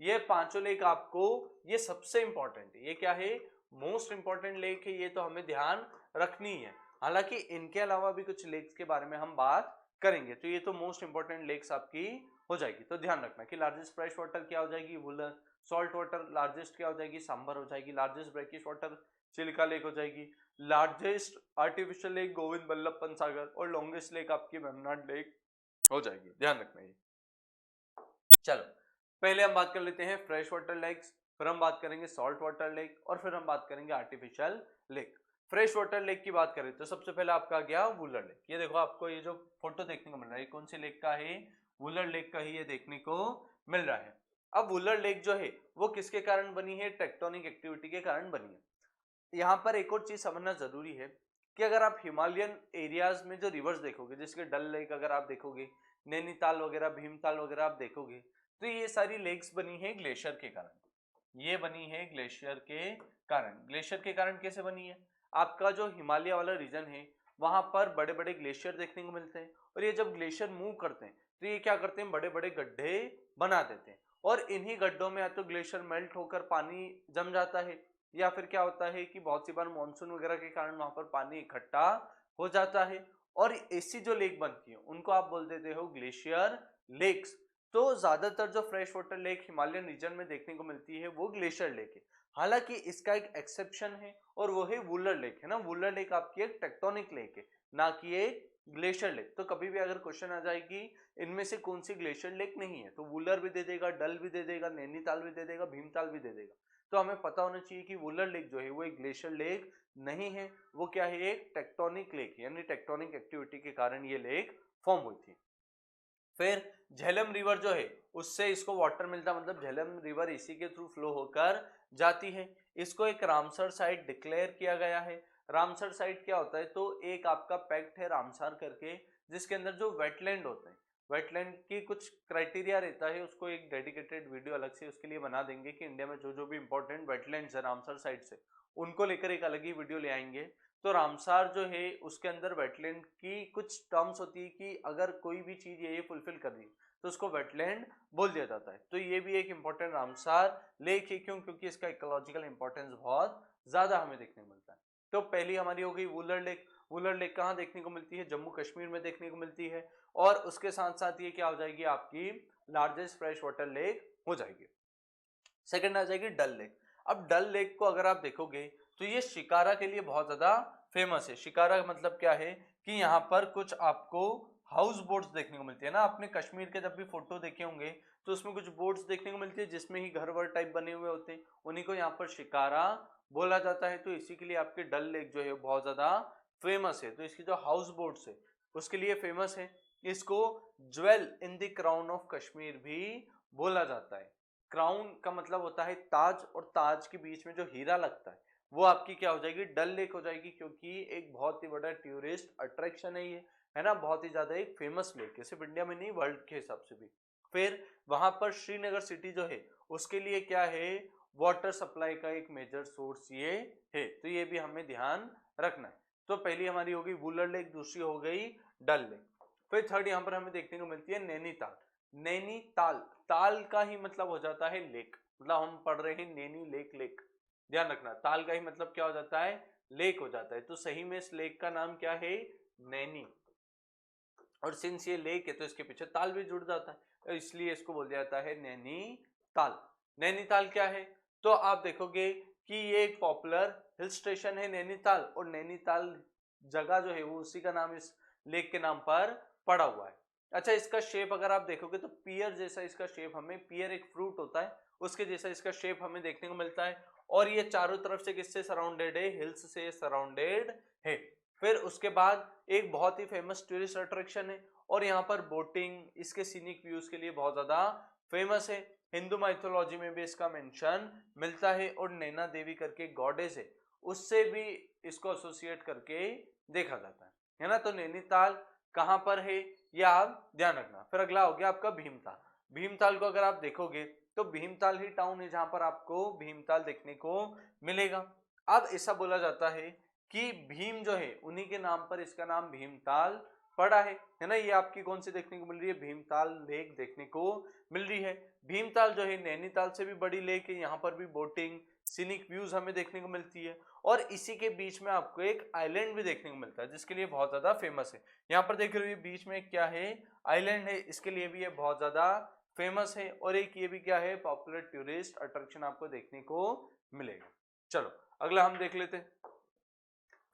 ये पांचों लेक आपको, ये सबसे इंपॉर्टेंट है। ये क्या है? मोस्ट इंपॉर्टेंट लेक है, ये तो हमें ध्यान रखनी है। हालांकि इनके अलावा भी कुछ लेक्स के बारे में हम बात करेंगे, तो ये तो मोस्ट इंपॉर्टेंट लेक्स आपकी हो जाएगी। तो ध्यान रखना कि लार्जेस्ट फ्रेश वाटर क्या हो जाएगी? वुलर। सॉल्ट वाटर लार्जेस्ट क्या हो जाएगी? सांबर हो जाएगी। Largest brackish water Chilika lake हो जाएगी। Largest artificial lake Govind Ballabh Pant Sagar, और लॉन्गेस्ट लेक आपकी वेम्बनाड लेक हो जाएगी। ध्यान रखना ये। चलो पहले हम बात कर लेते हैं फ्रेश वाटर लेक्स, फिर हम बात करेंगे सॉल्ट वाटर लेक, और फिर हम बात करेंगे artificial lake. Fresh water lake की बात करें तो सबसे पहले आपका आ गया वुलर लेक। ये देखो आपको ये जो फोटो देखने को मिल रहा है, कौन से लेक का है? वुलर लेक का ही ये देखने को मिल रहा है। अब वुलर लेक जो है वो किसके कारण बनी है? टेक्टोनिक एक्टिविटी के कारण बनी है। यहाँ पर एक और चीज समझना जरूरी है कि अगर आप हिमालयन एरियाज में जो रिवर्स देखोगे, जिसके डल लेक अगर आप देखोगे, नैनीताल वगैरह, भीमताल वगैरह आप देखोगे, तो ये सारी लेक्स बनी है ग्लेशियर के कारण। ये बनी है ग्लेशियर के कारण। ग्लेशियर के कारण कैसे बनी है? आपका जो हिमालय वाला रीजन है वहां पर बड़े बड़े ग्लेशियर देखने को मिलते हैं, और ये जब ग्लेशियर मूव करते हैं तो ये क्या करते हैं? बड़े बड़े गड्ढे बना देते हैं, और इन्हीं गड्ढों में या तो ग्लेशियर मेल्ट होकर पानी जम जाता है, या फिर क्या होता है कि बहुत सी बार मानसून वगैरह के कारण वहां पर पानी इकट्ठा हो जाता है, और ऐसी जो लेक बनती है उनको आप बोल देते हो ग्लेशियर लेक्स। तो ज्यादातर जो fresh water lake Himalayan region में देखने को मिलती है वो ग्लेशियर लेक है। हालांकि इसका एक एक्सेप्शन है, और वो है वुलर लेक, है ना। वुलर लेक आपकी एक टेक्टोनिक लेक है, ना कि एक ग्लेशियर लेक। तो कभी भी अगर क्वेश्चन आ जाएगी इनमें से कौन सी ग्लेशियर लेक नहीं है, तो वुलर भी दे देगा, डल भी दे देगा, नैनीताल भी दे देगा, भीमताल भी दे देगा। तो हमें पता होना चाहिए कि वुलर लेक जो है वो एक ग्लेशियर लेक नहीं है, वो क्या है? एक टेक्टोनिक लेक है, यानी टेक्टोनिक एक्टिविटी के कारण ये लेक फॉर्म हुई थी। फिर झेलम रिवर जो है उससे इसको वाटर मिलता, मतलब झेलम रिवर इसी के थ्रू फ्लो होकर जाती है। इसको एक रामसर साइट डिक्लेयर किया गया है। रामसर साइट क्या होता है? तो एक आपका पैक्ट है रामसर करके, जिसके अंदर जो वेटलैंड होते हैं, वेटलैंड की कुछ क्राइटेरिया रहता है, उसको एक डेडिकेटेड वीडियो अलग से उसके लिए बना देंगे कि इंडिया में जो जो भी इंपॉर्टेंट वेटलैंड्स है रामसर साइट से, उनको लेकर एक अलग ही वीडियो ले आएंगे। तो रामसार जो है उसके अंदर वेटलैंड की कुछ टर्म्स होती है कि अगर कोई भी चीज ये फुलफिल कर रही तो उसको वेटलैंड बोल दिया जाता है। तो ये भी एक इंपॉर्टेंट रामसार लेक है। क्यों? क्योंकि इसका इकोलॉजिकल इंपॉर्टेंस बहुत ज्यादा हमें देखने को मिलता है। तो पहली हमारी हो गई वुलर लेक। वुलर लेक कहाँ देखने को मिलती है? जम्मू कश्मीर में देखने को मिलती है, और उसके साथ साथ ये क्या हो जाएगी? आपकी लार्जेस्ट फ्रेश वाटर लेक हो जाएगी। सेकंड आ जाएगी डल लेक। अब डल लेक को अगर आप देखोगे तो ये शिकारा के लिए बहुत ज्यादा फेमस है। शिकारा मतलब क्या है कि यहाँ पर कुछ आपको हाउस बोट्स देखने को मिलती है ना। आपने कश्मीर के जब भी फोटो देखे होंगे तो उसमें कुछ बोट्स देखने को मिलती है जिसमें ही घर वर टाइप बने हुए होते हैं, उन्हीं को यहाँ पर शिकारा बोला जाता है। तो इसी के लिए आपके डल लेक जो है बहुत ज्यादा फेमस है। तो इसकी जो हाउस बोट्स है उसके लिए फेमस है। इसको jewel in the crown of Kashmir भी बोला जाता है। क्राउन का मतलब होता है ताज, और ताज के बीच में जो हीरा लगता है वो आपकी क्या हो जाएगी? डल लेक हो जाएगी, क्योंकि एक बहुत ही बड़ा टूरिस्ट अट्रैक्शन है ये, है ना। बहुत ही ज्यादा एक फेमस लेक है, सिर्फ इंडिया में नहीं वर्ल्ड के हिसाब से भी। फिर वहां पर श्रीनगर सिटी जो है उसके लिए क्या है? वाटर सप्लाई का एक मेजर सोर्स ये है। तो ये भी हमें ध्यान रखना है। तो पहली हमारी हो गई वुलर लेक, दूसरी हो गई डल लेक। फिर थर्ड यहाँ पर हमें देखने को मिलती है नैनीताल। नैनीताल, ताल का ही मतलब हो जाता है लेक, मतलब हम पढ़ रहे हैं नैनी लेक, लेक ध्यान रखना। ताल का ही मतलब क्या हो जाता है? लेक हो जाता है। तो सही में इस लेक का नाम क्या है? नैनी। और सिंस ये लेक है तो इसके पीछे ताल भी जुड़ जाता है, तो इसलिए इसको बोल दिया जाता है नैनीताल। नैनीताल क्या है? तो आप देखोगे कि ये एक पॉपुलर हिल स्टेशन है नैनीताल, और नैनीताल जगह जो है वो उसी का नाम इस लेक के नाम पर पड़ा हुआ है। अच्छा, इसका शेप अगर आप देखोगे तो पियर जैसा इसका शेप, हमें पियर एक फ्रूट होता है उसके जैसा इसका शेप हमें देखने को मिलता है। और ये चारों तरफ से किससे सराउंडेड है? हिल्स से सराउंडेड है। फिर उसके बाद एक बहुत ही फेमस टूरिस्ट अट्रैक्शन है, और यहाँ पर बोटिंग, इसके सीनिक व्यूज के लिए बहुत ज्यादा फेमस है। हिंदू माइथोलॉजी में भी इसका मेंशन मिलता है, और नैना देवी करके गॉडेस है उससे भी इसको एसोसिएट करके देखा जाता है ना। तो नैनीताल कहाँ पर है ये आप ध्यान रखना। फिर अगला हो गया आपका भीमताल। भीमताल को अगर आप देखोगे तो भीमताल ही टाउन है जहां पर आपको भीमताल देखने को मिलेगा। अब ऐसा बोला जाता है कि भीम जो है उन्हीं के नाम पर इसका नाम भीमताल पड़ा है ना। ये आपकी कौन सी देखने को मिल रही है, भीमताल लेक देखने को मिल रही है। भीमताल जो है नैनीताल से भी बड़ी लेक है, यहाँ पर भी बोटिंग सीनिक व्यूज हमें देखने को मिलती है और इसी के बीच में आपको एक आइलैंड भी देखने को मिलता है जिसके लिए बहुत ज्यादा फेमस है। यहाँ पर देख रहे हो बीच में क्या है, आइलैंड है, इसके लिए भी ये बहुत ज्यादा फेमस है और एक ये भी क्या है, पॉपुलर टूरिस्ट अट्रैक्शन आपको देखने को मिलेगा। चलो अगला हम देख लेते हैं।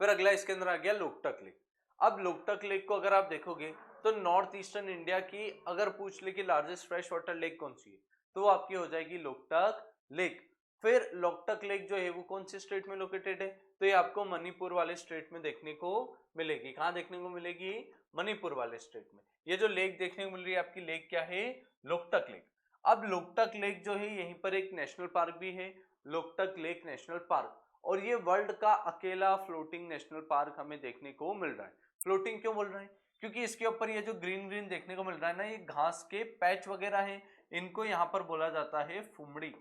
फिर अगला इसके अंदर आ गया लोकटक लेक। अब लोकटक लेक को अगर आप देखोगे तो नॉर्थ ईस्टर्न इंडिया की अगर पूछ ले कि लार्जेस्ट फ्रेश वाटर लेक कौन सी है तो वो आपकी हो जाएगी लोकटक लेक। फिर लोकटक लेक जो है वो कौन सी स्टेट में लोकेटेड है, तो ये आपको मणिपुर वाले स्टेट में देखने को मिलेगी। कहाँ देखने को मिलेगी, मणिपुर वाले स्टेट में। ये जो लेक देखने को मिल रही है आपकी लेक क्या है, लोकटक लेक। अब लोकटक लेक जो है यहीं पर एक नेशनल पार्क भी है, लोकटक लेक नेशनल पार्क, और ये वर्ल्ड का अकेला फ्लोटिंग नेशनल पार्क हमें देखने को मिल रहा है। फ्लोटिंग क्यों बोल रहे हैं, क्योंकि इसके ऊपर ये जो ग्रीन ग्रीन देखने को मिल रहा है ना, ये घास के पैच वगैरह हैं, इनको यहाँ पर बोला जाता है फुमड़ी।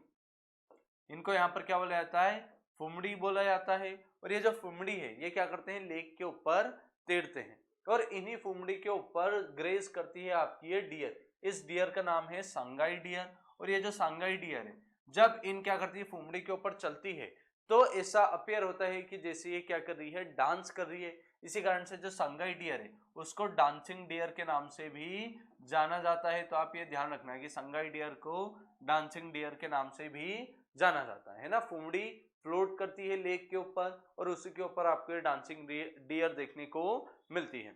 इनको यहाँ पर क्या बोला जाता है, फुमड़ी बोला जाता है। और ये जो फुमड़ी है ये क्या करते हैं, लेक के ऊपर तैरते हैं और इन्हीं फुमड़ी के ऊपर ग्रेज करती है आपकी ये डियर। इस डियर का नाम है सांगाई डियर। और ये जो सांगाई डियर है जब इन क्या करती है, फुमड़ी के ऊपर चलती है तो ऐसा अपेयर होता है कि जैसे ये क्या कर रही है, डांस कर रही है। इसी कारण से जो सांगाई डियर है उसको डांसिंग डियर के नाम से भी जाना जाता है। तो आप ये ध्यान रखना है कि सांगाई डियर को डांसिंग डियर के नाम से भी जाना जाता है ना। फुमड़ी फ्लोट करती है लेक के ऊपर और उसी के ऊपर आपको ये डांसिंग डियर देखने को मिलती है।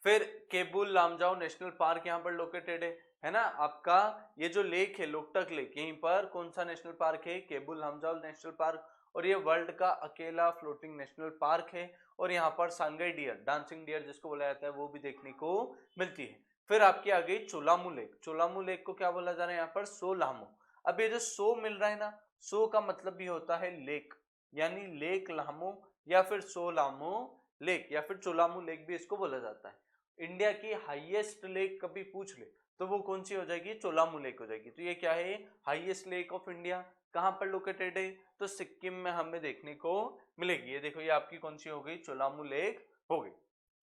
फिर केबुल लामजाओ नेशनल पार्क यहाँ पर लोकेटेड है ना। आपका ये जो लेक है लोकटक लेक, यहीं पर कौन सा नेशनल पार्क है, केबुल लामजाओ नेशनल पार्क। और ये वर्ल्ड का अकेला फ्लोटिंग नेशनल पार्क है और यहाँ पर सांगाई डियर, डांसिंग डियर जिसको बोला जाता है, वो भी देखने को मिलती है। फिर आपकी आ गई चोलामू लेक। चोलामू लेक को क्या बोला जा रहा है यहाँ पर, सोलामू। अब ये जो सो मिल रहा है ना, सो का मतलब भी होता है लेक, यानी लेक लामो या फिर सोलामो लेक या फिर चोलामू लेक भी इसको बोला जाता है। इंडिया की हाईएस्ट लेक कभी पूछ ले तो वो कौन सी हो जाएगी, चोलामू लेक हो जाएगी। तो ये क्या है, हाईएस्ट लेक ऑफ इंडिया। कहां पर लोकेटेड है, तो सिक्किम में हमें देखने को मिलेगी। ये देखो ये आपकी कौन सी हो गई, चोलामू लेक हो गई।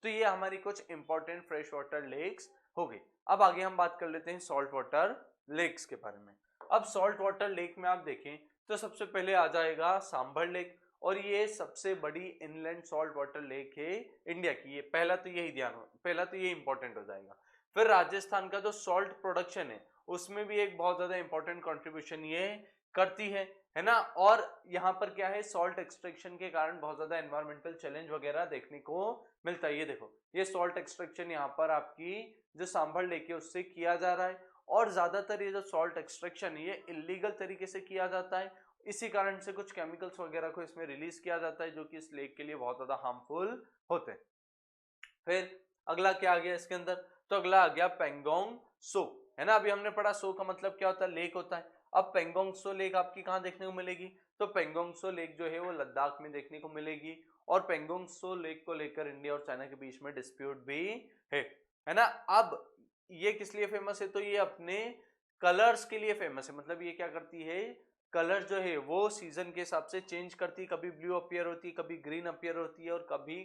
तो ये हमारी कुछ इंपॉर्टेंट फ्रेश वाटर लेक्स हो गई। अब आगे हम बात कर लेते हैं सॉल्ट वाटर लेक्स के बारे में। अब सॉल्ट वाटर लेक में आप देखें तो सबसे पहले आ जाएगा सांभर लेक, और ये सबसे बड़ी इनलैंड सॉल्ट वाटर लेक है इंडिया की। ये पहला तो यही पहला तो ये इंपॉर्टेंट हो जाएगा। फिर राजस्थान का जो सॉल्ट प्रोडक्शन है उसमें भी एक बहुत ज्यादा इंपॉर्टेंट कंट्रीब्यूशन ये करती है ना। और यहाँ पर क्या है, सॉल्ट एक्सट्रैक्शन के कारण बहुत ज्यादा एनवायरमेंटल चैलेंज वगैरह देखने को मिलता है। ये देखो ये सॉल्ट एक्सट्रैक्शन यहाँ पर आपकी जो सांभर लेक है उससे किया जा रहा है, और ज्यादातर ये जो सॉल्ट एक्सट्रैक्शन है ये इलीगल तरीके से किया जाता है। इसी कारण से कुछ केमिकल्स वगैरह को इसमें रिलीज किया जाता है जो कि इस लेक के लिए बहुत ज्यादा हार्मफुल होते हैं। फिर अगला क्या आ गया इसके अंदर, तो अगला आ गया पेंगोंग सो, है ना। अभी हमने पढ़ा सो का मतलब क्या होता है, लेक होता है। अब पेंगोंग सो लेक आपकी कहाँ देखने को मिलेगी, तो पेंगोंग सो लेक जो है वो लद्दाख में देखने को मिलेगी। और पेंगोंग सो लेक को लेकर इंडिया और चाइना के बीच में डिस्प्यूट भी है ना। अब ये किस लिए फेमस है, तो ये अपने कलर्स के लिए फेमस है। मतलब ये क्या करती है, कलर जो है वो सीजन के हिसाब से चेंज करती है। कभी ब्लू अपीयर होती है, कभी ग्रीन अपीयर होती है, और कभी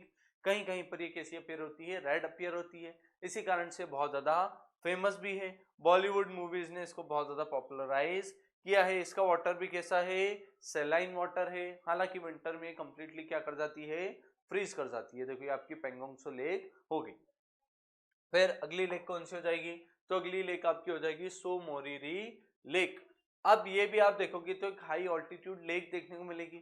कहीं कहीं पर ये कैसी अपीयर होती है, रेड अपीयर होती है। इसी कारण से बहुत ज्यादा फेमस भी है। बॉलीवुड मूवीज ने इसको बहुत ज्यादा पॉपुलराइज किया है। इसका वाटर भी कैसा है, सेलाइन वाटर है। हालांकि विंटर में कंप्लीटली क्या कर जाती है, फ्रीज कर जाती है। देखो ये आपकी पेंगोंग सो लेक हो गई। फिर अगली लेक कौन सी हो जाएगी, तो अगली लेक आपकी हो जाएगी सो मोरिरी लेक। अब ये भी आप देखोगे तो एक हाई ऑल्टीट्यूड लेक देखने को मिलेगी।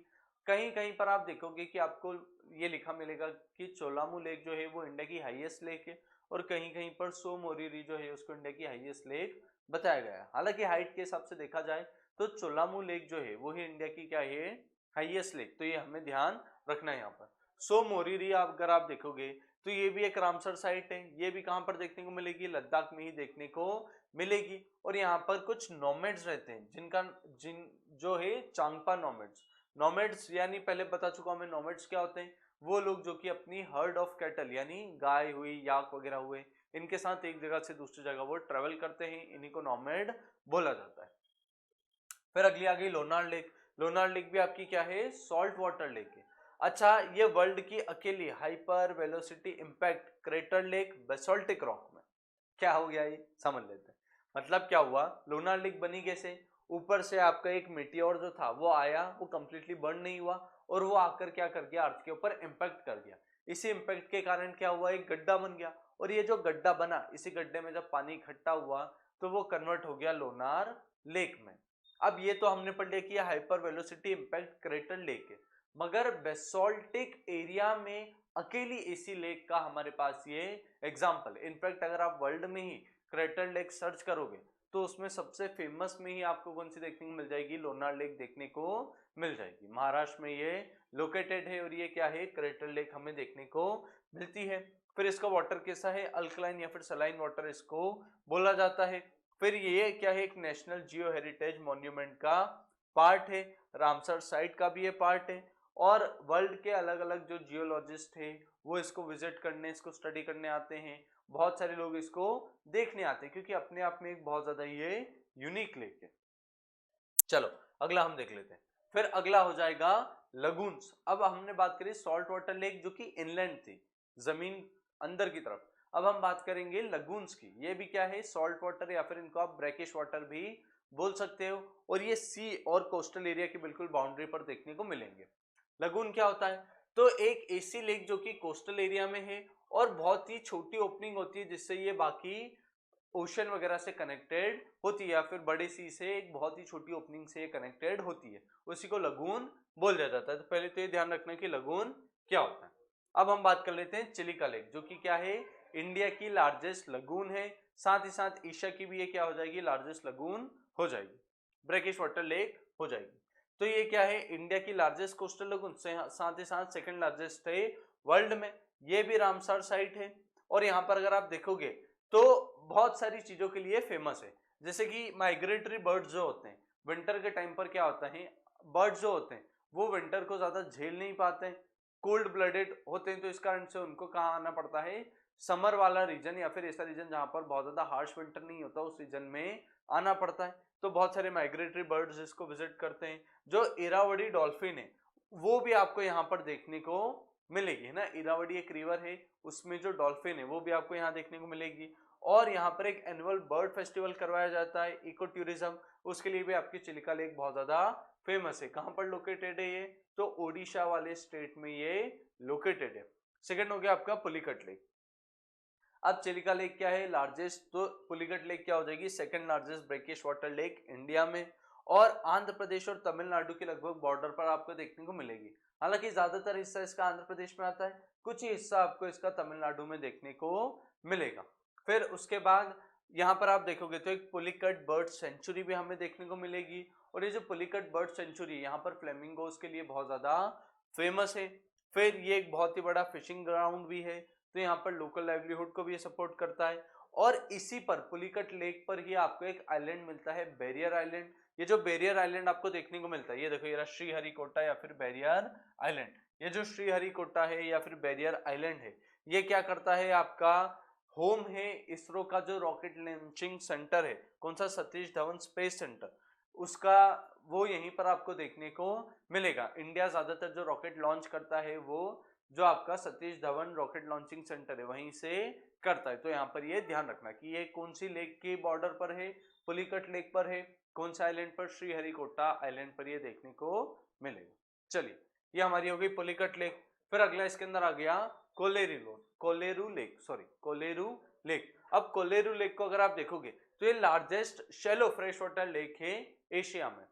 कहीं कहीं पर आप देखोगे कि आपको ये लिखा मिलेगा कि चोलामू लेक जो है वो इंडिया की हाईएस्ट लेक है, और कहीं कहीं पर सो मोरिरी जो है उसको इंडिया की हाईएस्ट लेक बताया गया है। हालांकि हाइट के हिसाब से देखा जाए तो चोलामू लेक जो है वो ही इंडिया की क्या है, हाईएस्ट लेक। तो ये हमें ध्यान रखना है यहाँ पर। सो मोरिरी अगर आप देखोगे तो ये भी एक रामसर साइट है। ये भी कहां पर देखने को मिलेगी, लद्दाख में ही देखने को मिलेगी। और यहाँ पर कुछ नोमैड्स रहते हैं जिन जो है चांगपा नोमैड्स। नोमैड्स यानी पहले बता चुका हूं मैं, नोमैड्स क्या होते हैं, वो लोग जो कि अपनी हर्ड ऑफ कैटल यानी गाय हुई, याक वगैरह हुए, इनके साथ एक जगह से दूसरी जगह वो ट्रेवल करते हैं, इन्हीं को नॉमैड बोला जाता है। फिर अगली आ गई लोनार लेक। लोनार लेक भी आपकी क्या है, सॉल्ट वाटर लेक है। अच्छा, ये वर्ल्ड की अकेली hyper velocity impact crater lake basaltic rock में। क्या हो गया ये समझ लेते हैं। मतलब क्या हुआ, लोनार लेक बनी कैसे, ऊपर से आपका एक मेटियोर जो था वो आया, वो कंप्लीटली बर्न नहीं हुआ और वो आकर क्या कर गया, अर्थ के ऊपर इंपैक्ट कर गया। इसी इंपैक्ट के कारण क्या हुआ, एक गड्ढा बन गया और ये जो गड्ढा बना, इसी गड्ढे में जब पानी इकट्ठा हुआ तो वो कन्वर्ट हो गया लोनार लेक में। अब ये तो हमने पढ़ लिया कि ये hyper velocity impact crater lake है, मगर बेसाल्टिक एरिया में अकेली इसी लेक का हमारे पास ये एग्जाम्पल। इनफैक्ट अगर आप वर्ल्ड में ही क्रेटर लेक सर्च करोगे तो उसमें सबसे फेमस में ही आपको कौन सी देखने को मिल जाएगी, लोनार लेक देखने को मिल जाएगी। महाराष्ट्र में ये लोकेटेड है और ये क्या है, क्रेटर लेक हमें देखने को मिलती है। फिर इसका वाटर कैसा है, अल्कलाइन या फिर सलाइन वाटर इसको बोला जाता है। फिर ये क्या है, एक नेशनल जियो हेरिटेज मॉन्यूमेंट का पार्ट है, रामसर साइट का भी ये पार्ट है। और वर्ल्ड के अलग अलग जो जियोलॉजिस्ट है वो इसको विजिट करने, इसको स्टडी करने आते हैं। बहुत सारे लोग इसको देखने आते हैं क्योंकि अपने आप में एक बहुत ज्यादा ये यूनिक लेक है। चलो अगला हम देख लेते हैं। फिर अगला हो जाएगा लगून्स। अब हमने बात करी सॉल्ट वाटर लेक जो कि इनलैंड थी, जमीन अंदर की तरफ। अब हम बात करेंगे लगून्स की। ये भी क्या है, सॉल्ट वाटर या फिर इनको आप ब्रैकिश वाटर भी बोल सकते हो और ये सी और कोस्टल एरिया की बिल्कुल बाउंड्री पर देखने को मिलेंगे। लगून क्या होता है, तो एक ऐसी लेक जो कि कोस्टल एरिया में है और बहुत ही छोटी ओपनिंग होती है जिससे ये बाकी ओशन वगैरह से कनेक्टेड होती है, या फिर बड़े सी से एक बहुत ही छोटी ओपनिंग से कनेक्टेड होती है, उसी को लगून बोल दिया जाता है। तो पहले तो ये ध्यान रखना कि लगून क्या होता है। अब हम बात कर लेते हैं चिलिका लेक, जो कि क्या है, इंडिया की लार्जेस्ट लगून है, साथ ही साथ एशिया की भी ये क्या हो जाएगी, लार्जेस्ट लगून हो जाएगी, ब्रैकिश वाटर लेक हो जाएगी। तो ये क्या है, इंडिया की लार्जेस्ट कोस्टल लगून, साथ ही साथ सेकंड लार्जेस्ट है वर्ल्ड में। ये भी रामसर साइट है और यहाँ पर अगर आप देखोगे तो बहुत सारी चीजों के लिए फेमस है, जैसे कि माइग्रेटरी बर्ड्स जो होते हैं, विंटर के टाइम पर क्या होता है, बर्ड्स जो होते हैं वो विंटर को ज्यादा झेल नहीं पाते हैं, कोल्ड ब्लडेड होते हैं, तो इस कारण से उनको कहाँ आना पड़ता है, समर वाला रीजन या फिर ऐसा रीजन जहां पर बहुत ज्यादा हार्श विंटर नहीं होता, उस रीजन में आना पड़ता है। तो बहुत सारे माइग्रेटरी बर्ड्स इसको विजिट करते हैं। जो इरावदी डॉल्फिन है वो भी आपको यहाँ पर देखने को मिलेगी, है ना। इरावदी एक रिवर है, उसमें जो डॉल्फिन है वो भी आपको यहाँ देखने को मिलेगी। और यहाँ पर एक एनुअल बर्ड फेस्टिवल करवाया जाता है, इको टूरिज्म, उसके लिए भी आपकी चिलिका लेक बहुत ज्यादा फेमस है। कहाँ पर लोकेटेड है ये, तो ओडिशा वाले स्टेट में ये लोकेटेड है। सेकंड हो गया आपका पुलिकट लेक। अब चिलिका लेक क्या है, लार्जेस्ट, तो पुलिकट लेक क्या हो जाएगी, second largest brackish water lake India में, और आंध्र प्रदेश और तमिलनाडु के लगभग बॉर्डर पर आपको देखने को मिलेगी। हालांकि ज्यादातर हिस्सा इसका आंध्र प्रदेश में आता है, कुछ ही हिस्सा आपको इसका तमिलनाडु में देखने को मिलेगा। फिर उसके बाद यहाँ पर आप देखोगे तो एक पुलिकट बर्ड सेंचुरी भी हमें देखने को मिलेगी, और ये जो पुलिकट बर्ड सेंचुरी यहाँ पर फ्लेमिंगोज के लिए बहुत ज्यादा फेमस है। फिर ये एक बहुत ही बड़ा फिशिंग ग्राउंड भी है, तो यहाँ पर लोकल लाइवलीहुड को भी ये सपोर्ट करता है। और इसी पर पुलिकट लेक पर ही आपको एक आइलैंड मिलता है, बैरियर आइलैंड। ये जो बैरियर आइलैंड आपको देखने को मिलता है, ये देखो, ये श्रीहरिकोटा या फिर बैरियर आइलैंड। ये जो श्रीहरिकोटा है या फिर बैरियर आइलैंड है, ये क्या करता है, आपका होम है इसरो का जो रॉकेट लॉन्चिंग सेंटर है, कौन सा, सतीश धवन स्पेस सेंटर, उसका वो यहीं पर आपको देखने को मिलेगा। इंडिया ज्यादातर जो रॉकेट लॉन्च करता है वो जो आपका Satish Dhawan rocket launching centre है वहीं से करता है। तो यहाँ पर ये ध्यान रखना कि ये कौन सी लेक के बॉर्डर पर है, पुलिकट लेक पर है, कौन सा आइलैंड पर, श्रीहरिकोटा आइलैंड पर ये देखने को मिलेगा। चलिए, ये हमारी हो गई पुलिकट लेक। फिर अगला इसके अंदर आ गया कोलेरू लेक। अब कोलेरू लेक को अगर आप देखोगे तो ये largest shallow fresh water lake है एशिया में।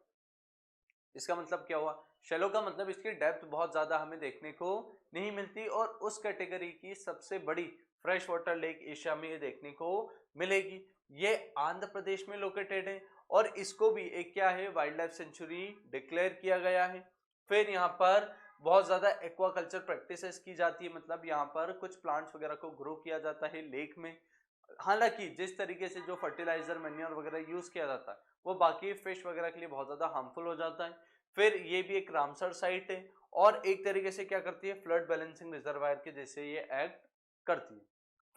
इसका मतलब क्या हुआ, शैलो का मतलब इसकी डेप्थ बहुत ज्यादा हमें देखने को नहीं मिलती, और उस कैटेगरी की सबसे बड़ी फ्रेश वाटर लेक एशिया में ये देखने को मिलेगी। ये आंध्र प्रदेश में लोकेटेड है और इसको भी एक क्या है, वाइल्ड लाइफ सेंचुरी डिक्लेयर किया गया है। फिर यहाँ पर बहुत ज्यादा एक्वाकल्चर प्रैक्टिसेस की जाती है, मतलब यहाँ पर कुछ प्लांट्स वगैरह को ग्रो किया जाता है लेक में। हालांकि जिस तरीके से जो फर्टिलाइजर मैन्योर वगैरह यूज किया जाता है वो बाकी फिश वगैरह के लिए बहुत ज्यादा हार्मफुल हो जाता है। फिर ये भी एक रामसर साइट है और एक तरीके से क्या करती है, फ्लड बैलेंसिंग रिजर्वायर के जैसे ये एक्ट करती है।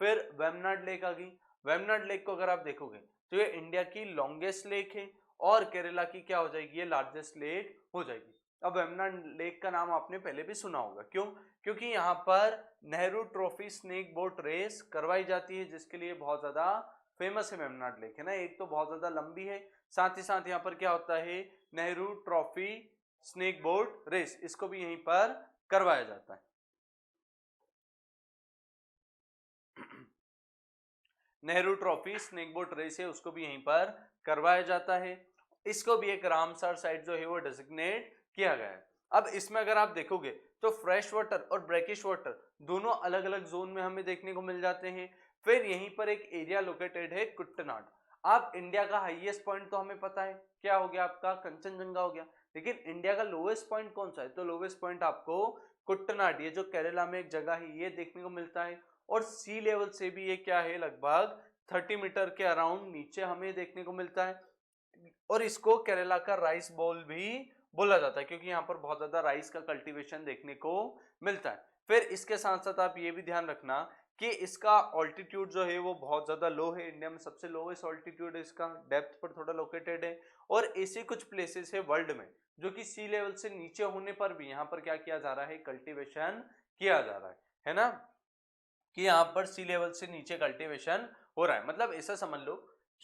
फिर वेम्बनाड लेक आ गई। वेम्बनाड लेक को अगर आप देखोगे तो ये इंडिया की लॉन्गेस्ट लेक है और केरला की क्या हो जाएगी, ये लार्जेस्ट लेक हो जाएगी। अब वेम्बनाड लेक का नाम आपने पहले भी सुना होगा, क्यों? क्योंकि यहाँ पर Nehru trophy snake boat race करवाई जाती है, जिसके लिए बहुत ज्यादा फेमस है वेम्बनाड लेक, है ना। एक तो बहुत ज्यादा लंबी है, साथ ही साथ यहाँ पर क्या होता है, Nehru trophy snake boat race, इसको भी यहीं पर करवाया जाता है। Nehru trophy snake boat race है, उसको भी यहीं पर करवाया जाता है। इसको भी एक रामसर साइट जो है वो डेजिग्नेट किया गया है। अब इसमें अगर आप देखोगे तो फ्रेश वाटर और ब्रैकिश वाटर दोनों अलग अलग जोन में हमें देखने को मिल जाते हैं। फिर यहीं पर एक एरिया लोकेटेड है कुट्टनाड। आप इंडिया का हाईएस्ट पॉइंट तो हमें पता है, क्या हो गया आपका, कंचनजंगा हो गया, लेकिन इंडिया का लोवेस्ट पॉइंट कौन सा है, तो लोवेस्ट पॉइंट आपको कुट्टनाड, ये जो केरला में एक जगह है, ये देखने को मिलता है। और सी लेवल से भी ये क्या है, लगभग 30 मीटर के अराउंड नीचे हमें देखने को मिलता है। और इसको केरला का राइस बॉल भी बोला जाता है, क्योंकि यहाँ पर बहुत ज्यादा राइस का कल्टीवेशन देखने को मिलता है। फिर इसके साथ साथ आप ये भी ध्यान रखना कि इसका ऑल्टीट्यूड जो है वो बहुत ज्यादा लो है, इंडिया में सबसे लोवेस्ट ऑल्टीट्यूड है इसका, डेप्थ पर थोड़ा लोकेटेड है। और ऐसे कुछ प्लेसेस है वर्ल्ड में जो कि सी लेवल से नीचे होने पर भी यहाँ पर क्या किया जा रहा है, कल्टीवेशन किया जा रहा है ना, कि यहाँ पर सी लेवल से नीचे कल्टीवेशन हो रहा है। मतलब ऐसा समझ लो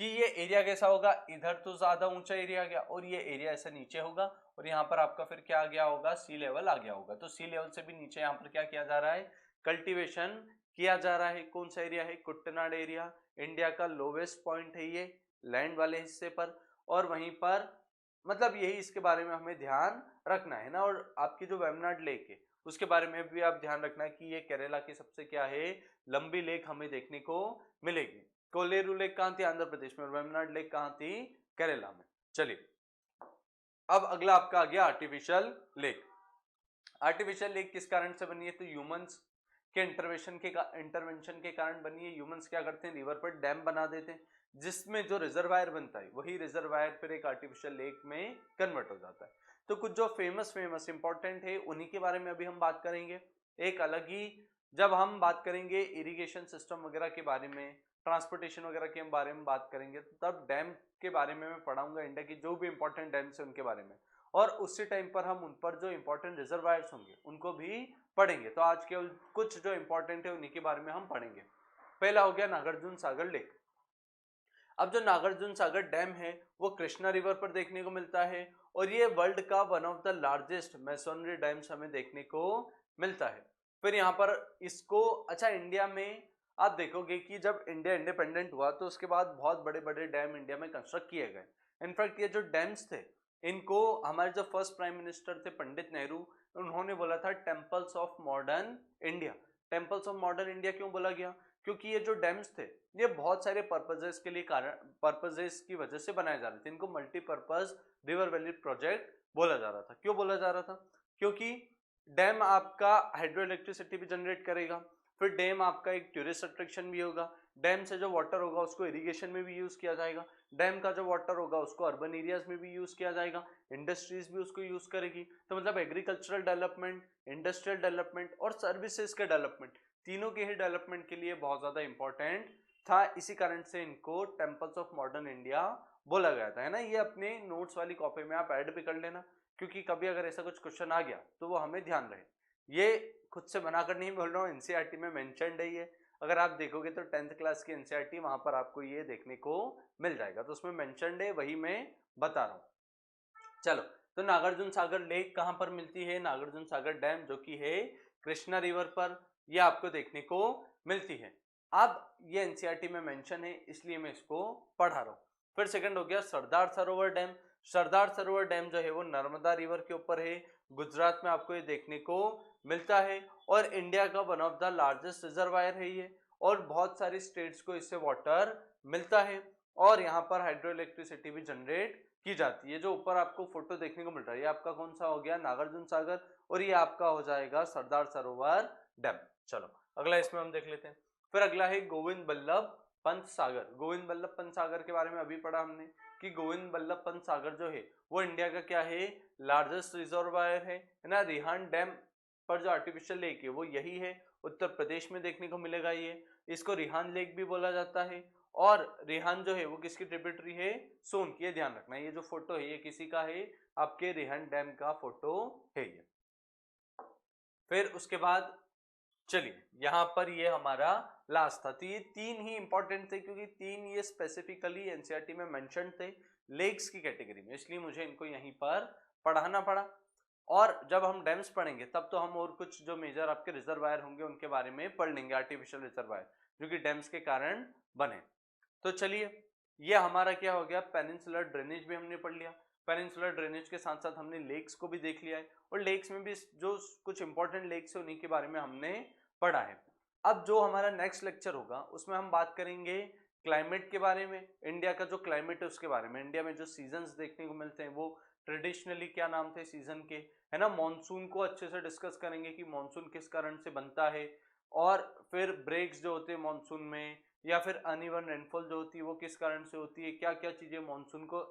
कि ये एरिया कैसा होगा, इधर तो ज्यादा ऊंचा एरिया आ गया और ये एरिया ऐसा नीचे होगा, और यहाँ पर आपका फिर क्या आ गया होगा, सी लेवल आ गया होगा। तो सी लेवल से भी नीचे यहाँ पर क्या किया जा रहा है, कल्टीवेशन किया जा रहा है। कौन सा एरिया है, कुट्टनाड एरिया, इंडिया का लोवेस्ट पॉइंट है ये लैंड वाले हिस्से पर। और वहीं पर मतलब यही इसके बारे में हमें ध्यान रखना है ना। और आपकी जो वेम्बनाड लेक है उसके बारे में भी आप ध्यान रखना कि ये केरला की सबसे क्या है, लंबी लेक हमें देखने को मिलेगी। कोलेरू लेक कहां थी, आंध्र प्रदेश में, और वेम्बनाड लेक कहां थी, केरला में। चलिए अब अगला आपका आ गया आर्टिफिशियल लेक। आर्टिफिशियल लेक किस कारण से बनी है, तो ह्यूमंस के इंटरवेंशन के कारण बनी है। ह्यूमंस क्या करते हैं, रिवर पर डैम बना देते हैं, जिसमें जो रिजर्वायर बनता है वही रिजर्वायर फिर एक आर्टिफिशियल लेक में कन्वर्ट हो जाता है। तो कुछ जो फेमस इंपॉर्टेंट है उन्हीं के बारे में अभी हम बात करेंगे। एक अलग ही, जब हम बात करेंगे इरिगेशन सिस्टम वगैरह के बारे में, ट्रांसपोर्टेशन वगैरह के बारे में बात करेंगे, तो तब डैम के बारे में मैं पढ़ाऊंगा, इंडिया की जो भी इंपॉर्टेंट डैम्स है उनके बारे में। और उसी टाइम पर हम उन पर जो इंपॉर्टेंट रिजर्वायर्स होंगे उनको भी पढ़ेंगे। तो आज केवल कुछ जो इंपॉर्टेंट है उन्हीं के बारे में हम पढ़ेंगे। पहला हो गया नागार्जुन सागर लेक। अब जो नागार्जुन सागर डैम है वो कृष्णा रिवर पर देखने को मिलता है, और ये वर्ल्ड का one of the largest masonry dams हमें देखने को मिलता है। फिर यहाँ पर इसको, अच्छा इंडिया में आप देखोगे कि जब इंडिया इंडिपेंडेंट हुआ तो उसके बाद बहुत बड़े बड़े डैम इंडिया में कंस्ट्रक्ट किए गए। इनफैक्ट ये जो डैम्स थे इनको हमारे जो फर्स्ट प्राइम मिनिस्टर थे पंडित नेहरू, उन्होंने बोला था temples of modern India. Temples of modern India क्यों बोला गया, क्योंकि ये जो डैम्स थे ये बहुत सारे पर्पजेस के लिए पर्पजेस की वजह से बनाए जा रहे थे। इनको मल्टीपर्पज रिवर वैली प्रोजेक्ट बोला जा रहा था। क्यों बोला जा रहा था, क्योंकि डैम आपका हाइड्रो इलेक्ट्रिसिटी भी जनरेट करेगा, फिर डैम आपका एक टूरिस्ट अट्रैक्शन भी होगा, डैम से जो वाटर होगा उसको इरिगेशन में भी यूज किया जाएगा, डैम का जो वाटर होगा उसको अर्बन एरियाज में भी यूज किया जाएगा, इंडस्ट्रीज भी उसको यूज करेगी। तो मतलब एग्रीकल्चरल डेवलपमेंट, इंडस्ट्रियल डेवलपमेंट और सर्विसेज के डेवलपमेंट, तीनों के ही डेवलपमेंट के लिए बहुत ज्यादा इंपॉर्टेंट था। इसी कारण से इनको टेम्पल्स ऑफ मॉडर्न इंडिया बोला गया था, है ना। ये अपने नोट्स वाली कॉपी में आप ऐड भी कर लेना, क्योंकि कभी अगर ऐसा कुछ क्वेश्चन आ गया तो वो हमें ध्यान रहे। ये खुद से बनाकर नहीं बोल रहा हूँ, एनसीईआरटी में मेंशन्ड है ये। अगर आप देखोगे तो 10th क्लास की एनसीईआरटी, वहां पर आपको ये देखने को मिल जाएगा, तो उसमें मेंशन्ड है, वही मैं बता रहा हूँ। चलो, तो नागार्जुन सागर लेक कहां पर मिलती है, नागार्जुन सागर डैम जो कि है कृष्णा रिवर पर, ये आपको देखने को मिलती है। अब ये एनसीईआरटी में मेंशन है इसलिए मैं इसको पढ़ा रहा हूँ। फिर सेकंड हो गया सरदार सरोवर डैम। सरदार सरोवर डैम जो है वो नर्मदा रिवर के ऊपर है, गुजरात में आपको ये देखने को मिलता है, और इंडिया का one of the largest reservoir है ये, और बहुत सारी स्टेट्स को इससे वाटर मिलता है, और यहाँ पर हाइड्रो इलेक्ट्रिसिटी भी जनरेट की जाती है। जो ऊपर आपको फोटो देखने को मिल रहा है ये आपका कौन सा हो गया, नागार्जुन सागर, और ये आपका हो जाएगा सरदार सरोवर डैम। चलो अगला इसमें हम देख लेते हैं। फिर अगला है गोविंद बल्लभ पंत सागर। गोविंद बल्लभ पंत सागर के बारे में अभी पढ़ा हमने कि गोविंद बल्लभ पंत सागर जो है वो इंडिया का क्या है, लार्जेस्ट रिजर्वायर है ना। रिहांड डैम पर जो आर्टिफिशियल लेक है वो यही है, उत्तर प्रदेश में देखने को मिलेगा। ये इसको रिहान लेक भी बोला जाता है और रिहान जो है वो किसकी ट्रिब्यूटरी है, सोन की। ये ध्यान रखना, ये जो फोटो है ये किसी का है, आपके रिहान डैम का फोटो है ये। फिर उसके बाद चलिए यहाँ पर ये हमारा लास्ट था। तो ये तीन ही इंपॉर्टेंट थे क्योंकि तीन ये स्पेसिफिकली एनसीईआरटी में मेंशन थे लेक्स की कैटेगरी में, इसलिए मुझे इनको यहीं पर पढ़ाना पड़ा। और जब हम डैम्स पढ़ेंगे तब तो हम और कुछ जो मेजर आपके रिजर्वायर होंगे उनके बारे में पढ़ लेंगे, आर्टिफिशियल रिजर्वायर जो कि डैम्स के कारण बने। तो चलिए ये हमारा क्या हो गया, पेनिनसुलर ड्रेनेज भी हमने पढ़ लिया। पेनिनसुलर ड्रेनेज के साथ साथ हमने लेक्स को भी देख लिया है और लेक्स में भी जो कुछ इंपॉर्टेंट लेक्स है उन्हीं के बारे में हमने पढ़ा है। अब जो हमारा नेक्स्ट लेक्चर होगा उसमें हम बात करेंगे क्लाइमेट के बारे में, इंडिया का जो क्लाइमेट है उसके बारे में। इंडिया में जो सीजन्स देखने को मिलते हैं वो ट्रेडिशनली क्या नाम थे सीजन के, है ना। मॉनसून को अच्छे से डिस्कस करेंगे कि मॉनसून किस कारण से बनता है, और फिर ब्रेक्स जो होते हैं मॉनसून में, या फिर अनइवन रेनफॉल जो होती है वो किस कारण से होती है, क्या क्या चीजें मॉनसून को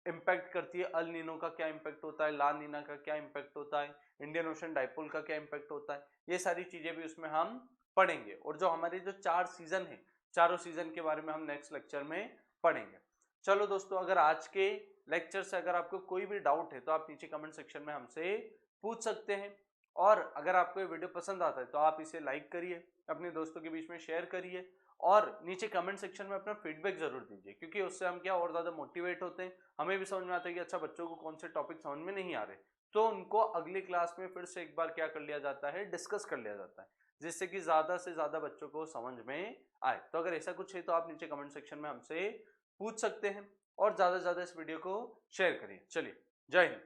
इम्पैक्ट करती है, अल नीनो का क्या इम्पैक्ट होता है, ला नीना का क्या इम्पैक्ट होता है, इंडियन ओशन डाइपोल का क्या इम्पैक्ट होता है, ये सारी चीजें भी उसमें हम पढ़ेंगे। और जो हमारे जो 4 सीजन है, चारों सीजन के बारे में हम नेक्स्ट लेक्चर में पढ़ेंगे। चलो दोस्तों, अगर आज के लेक्चर से अगर आपको कोई भी डाउट है तो आप नीचे कमेंट सेक्शन में हमसे पूछ सकते हैं। और अगर आपको ये वीडियो पसंद आता है तो आप इसे लाइक करिए, अपने दोस्तों के बीच में शेयर करिए और नीचे कमेंट सेक्शन में अपना फीडबैक जरूर दीजिए, क्योंकि उससे हम क्या और ज्यादा मोटिवेट होते हैं। हमें भी समझ में आता है कि अच्छा बच्चों को कौन से टॉपिक समझ में नहीं आ रहे, तो उनको अगली क्लास में फिर से एक बार क्या कर लिया जाता है, डिस्कस कर लिया जाता है, जिससे कि ज्यादा से ज्यादा बच्चों को समझ में आए। तो अगर ऐसा कुछ है तो आप नीचे कमेंट सेक्शन में हमसे पूछ सकते हैं और ज्यादा से ज्यादा इस वीडियो को शेयर करिए। चलिए, जय हिंद।